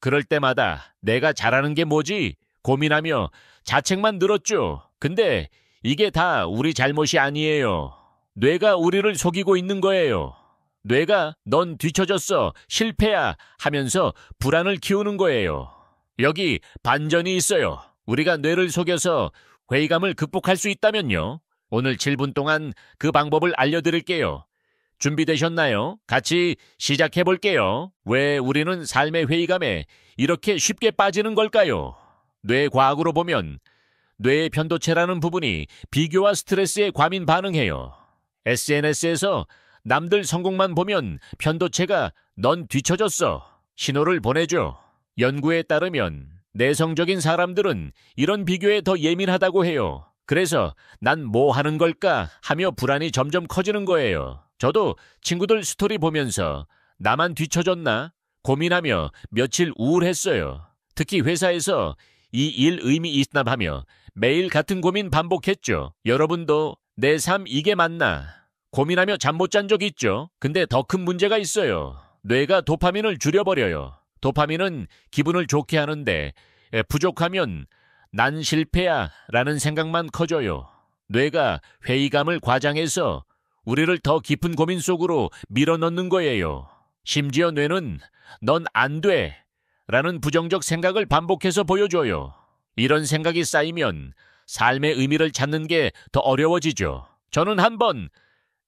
Speaker 1: 그럴 때마다 내가 잘하는 게 뭐지 고민하며 자책만 늘었죠. 근데 이게 다 우리 잘못이 아니에요. 뇌가 우리를 속이고 있는 거예요. 뇌가 넌 뒤처졌어, 실패야 하면서 불안을 키우는 거예요. 여기 반전이 있어요. 우리가 뇌를 속여서 회의감을 극복할 수 있다면요. 오늘 7분 동안 그 방법을 알려드릴게요. 준비되셨나요? 같이 시작해볼게요. 왜 우리는 삶의 회의감에 이렇게 쉽게 빠지는 걸까요? 뇌과학으로 보면 뇌의 편도체라는 부분이 비교와 스트레스에 과민 반응해요. SNS에서 남들 성공만 보면 편도체가 넌 뒤처졌어 신호를 보내죠. 연구에 따르면 내성적인 사람들은 이런 비교에 더 예민하다고 해요. 그래서 난 뭐 하는 걸까 하며 불안이 점점 커지는 거예요. 저도 친구들 스토리 보면서 나만 뒤처졌나 고민하며 며칠 우울했어요. 특히 회사에서 이 일 의미 있나 하며 매일 같은 고민 반복했죠. 여러분도 내 삶 이게 맞나 고민하며 잠 못 잔 적 있죠. 근데 더 큰 문제가 있어요. 뇌가 도파민을 줄여버려요. 도파민은 기분을 좋게 하는데 부족하면 난 실패야 라는 생각만 커져요. 뇌가 회의감을 과장해서 우리를 더 깊은 고민 속으로 밀어넣는 거예요. 심지어 뇌는 넌 안 돼 라는 부정적 생각을 반복해서 보여줘요. 이런 생각이 쌓이면 삶의 의미를 찾는 게 더 어려워지죠. 저는 한번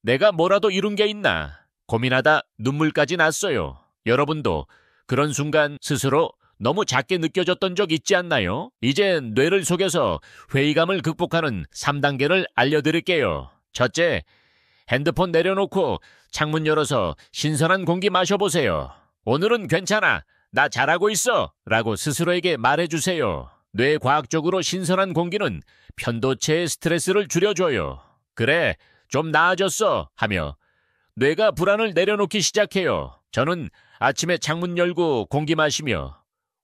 Speaker 1: 내가 뭐라도 이룬 게 있나 고민하다 눈물까지 났어요. 여러분도 그런 순간 스스로 너무 작게 느껴졌던 적 있지 않나요? 이제 뇌를 속여서 회의감을 극복하는 3단계를 알려드릴게요. 첫째, 핸드폰 내려놓고 창문 열어서 신선한 공기 마셔보세요. 오늘은 괜찮아. 나 잘하고 있어. 라고 스스로에게 말해주세요. 뇌과학적으로 신선한 공기는 편도체의 스트레스를 줄여줘요. 그래, 좀 나아졌어 하며 뇌가 불안을 내려놓기 시작해요. 저는 아침에 창문 열고 공기 마시며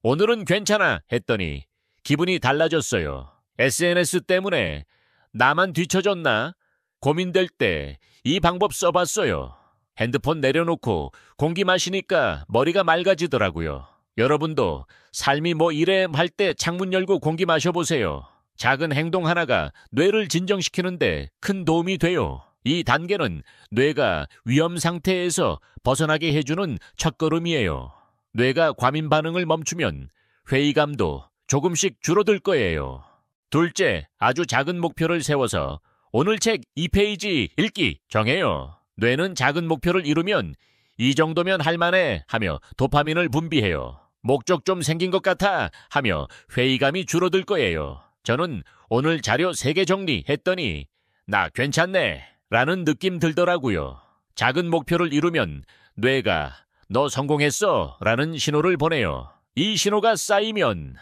Speaker 1: 오늘은 괜찮아 했더니 기분이 달라졌어요. SNS 때문에 나만 뒤처졌나 고민될 때 이 방법 써봤어요. 핸드폰 내려놓고 공기 마시니까 머리가 맑아지더라고요. 여러분도 삶이 뭐 이래 할 때 창문 열고 공기 마셔보세요. 작은 행동 하나가 뇌를 진정시키는데 큰 도움이 돼요. 이 단계는 뇌가 위험 상태에서 벗어나게 해주는 첫걸음이에요. 뇌가 과민 반응을 멈추면 회의감도 조금씩 줄어들 거예요. 둘째, 아주 작은 목표를 세워서 오늘 책 2페이지 읽기 정해요. 뇌는 작은 목표를 이루면 이 정도면 할만해 하며 도파민을 분비해요. 목적 좀 생긴 것 같아 하며 회의감이 줄어들 거예요. 저는 오늘 자료 3개 정리했더니 나 괜찮네 라는 느낌 들더라고요. 작은 목표를 이루면 뇌가 너 성공했어 라는 신호를 보내요. 이 신호가 쌓이면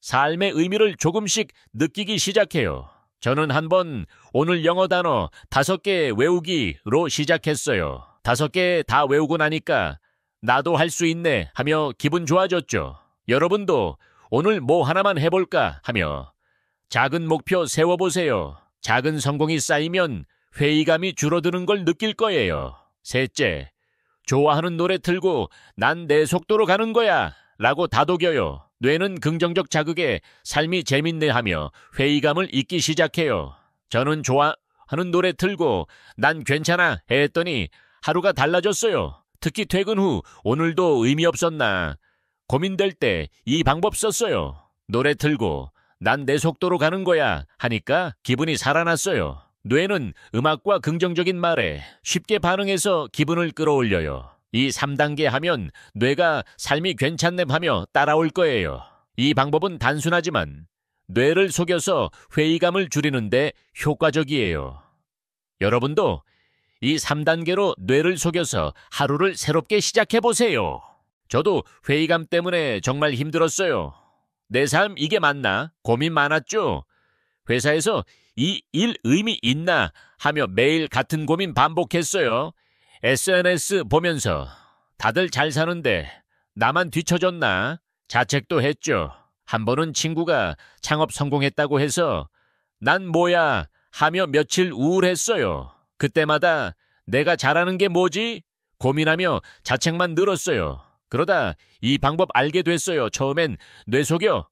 Speaker 1: 삶의 의미를 조금씩 느끼기 시작해요. 저는 한번 오늘 영어 단어 5개 외우기로 시작했어요. 5개 다 외우고 나니까 나도 할 수 있네 하며 기분 좋아졌죠. 여러분도 오늘 뭐 하나만 해볼까 하며 작은 목표 세워보세요. 작은 성공이 쌓이면 회의감이 줄어드는 걸 느낄 거예요. 셋째, 좋아하는 노래 틀고 난 내 속도로 가는 거야 라고 다독여요. 뇌는 긍정적 자극에 삶이 재밌네 하며 회의감을 잊기 시작해요. 저는 좋아하는 노래 틀고 난 괜찮아 했더니 하루가 달라졌어요. 특히 퇴근 후 오늘도 의미 없었나 고민될 때 이 방법 썼어요. 노래 틀고 난 내 속도로 가는 거야 하니까 기분이 살아났어요. 뇌는 음악과 긍정적인 말에 쉽게 반응해서 기분을 끌어올려요. 이 3단계 하면 뇌가 삶이 괜찮네 하며 따라올 거예요. 이 방법은 단순하지만 뇌를 속여서 회의감을 줄이는데 효과적이에요. 여러분도 이 3단계로 뇌를 속여서 하루를 새롭게 시작해보세요. 저도 회의감 때문에 정말 힘들었어요. 내 삶 이게 맞나? 고민 많았죠? 회사에서 이 일 의미 있나? 하며 매일 같은 고민 반복했어요. SNS 보면서 다들 잘 사는데 나만 뒤처졌나? 자책도 했죠. 한 번은 친구가 창업 성공했다고 해서 난 뭐야 하며 며칠 우울했어요. 그때마다 내가 잘하는 게 뭐지? 고민하며 자책만 늘었어요. 그러다 이 방법 알게 됐어요. 처음엔 뇌 속여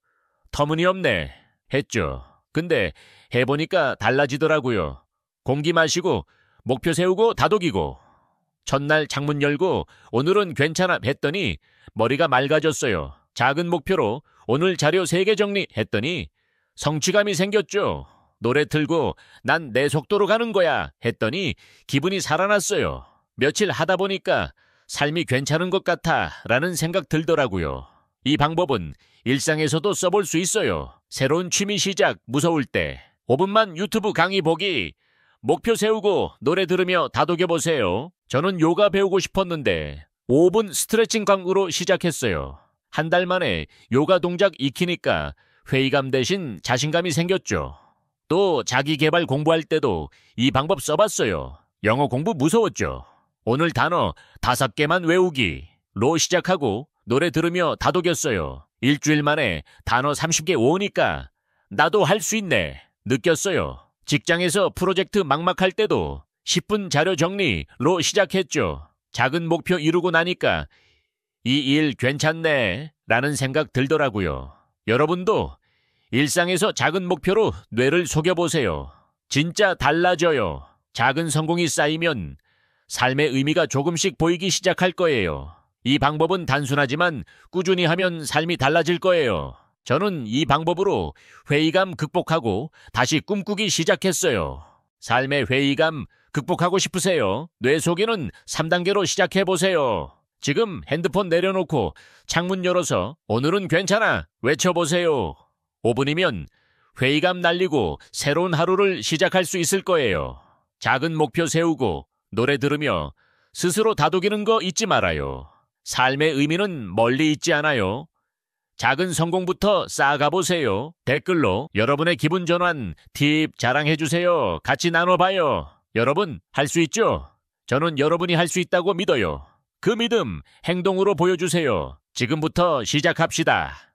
Speaker 1: 터무니없네 했죠. 근데 해보니까 달라지더라고요. 공기 마시고 목표 세우고 다독이고 첫날 창문 열고 오늘은 괜찮아 했더니 머리가 맑아졌어요. 작은 목표로 오늘 자료 3개 정리했더니 성취감이 생겼죠. 노래 틀고 난 내 속도로 가는 거야 했더니 기분이 살아났어요. 며칠 하다 보니까 삶이 괜찮은 것 같아 라는 생각 들더라고요. 이 방법은 일상에서도 써볼 수 있어요. 새로운 취미 시작 무서울 때 5분만 유튜브 강의 보기, 목표 세우고 노래 들으며 다독여보세요. 저는 요가 배우고 싶었는데 5분 스트레칭 강의로 시작했어요. 한 달 만에 요가 동작 익히니까 회의감 대신 자신감이 생겼죠. 또 자기계발 공부할 때도 이 방법 써봤어요. 영어 공부 무서웠죠. 오늘 단어 5개만 외우기로 시작하고 노래 들으며 다독였어요. 일주일 만에 단어 30개 오니까 나도 할 수 있네 느꼈어요. 직장에서 프로젝트 막막할 때도 10분 자료 정리로 시작했죠. 작은 목표 이루고 나니까 이 일 괜찮네 라는 생각 들더라고요. 여러분도 일상에서 작은 목표로 뇌를 속여보세요. 진짜 달라져요. 작은 성공이 쌓이면 삶의 의미가 조금씩 보이기 시작할 거예요. 이 방법은 단순하지만 꾸준히 하면 삶이 달라질 거예요. 저는 이 방법으로 회의감 극복하고 다시 꿈꾸기 시작했어요. 삶의 회의감 극복하고 싶으세요? 뇌 속에는 3단계로 시작해보세요. 지금 핸드폰 내려놓고 창문 열어서 오늘은 괜찮아 외쳐보세요. 5분이면 회의감 날리고 새로운 하루를 시작할 수 있을 거예요. 작은 목표 세우고 노래 들으며 스스로 다독이는 거 잊지 말아요. 삶의 의미는 멀리 있지 않아요. 작은 성공부터 쌓아가 보세요. 댓글로 여러분의 기분 전환, 팁 자랑해주세요. 같이 나눠봐요. 여러분 할 수 있죠? 저는 여러분이 할 수 있다고 믿어요. 그 믿음 행동으로 보여주세요. 지금부터 시작합시다.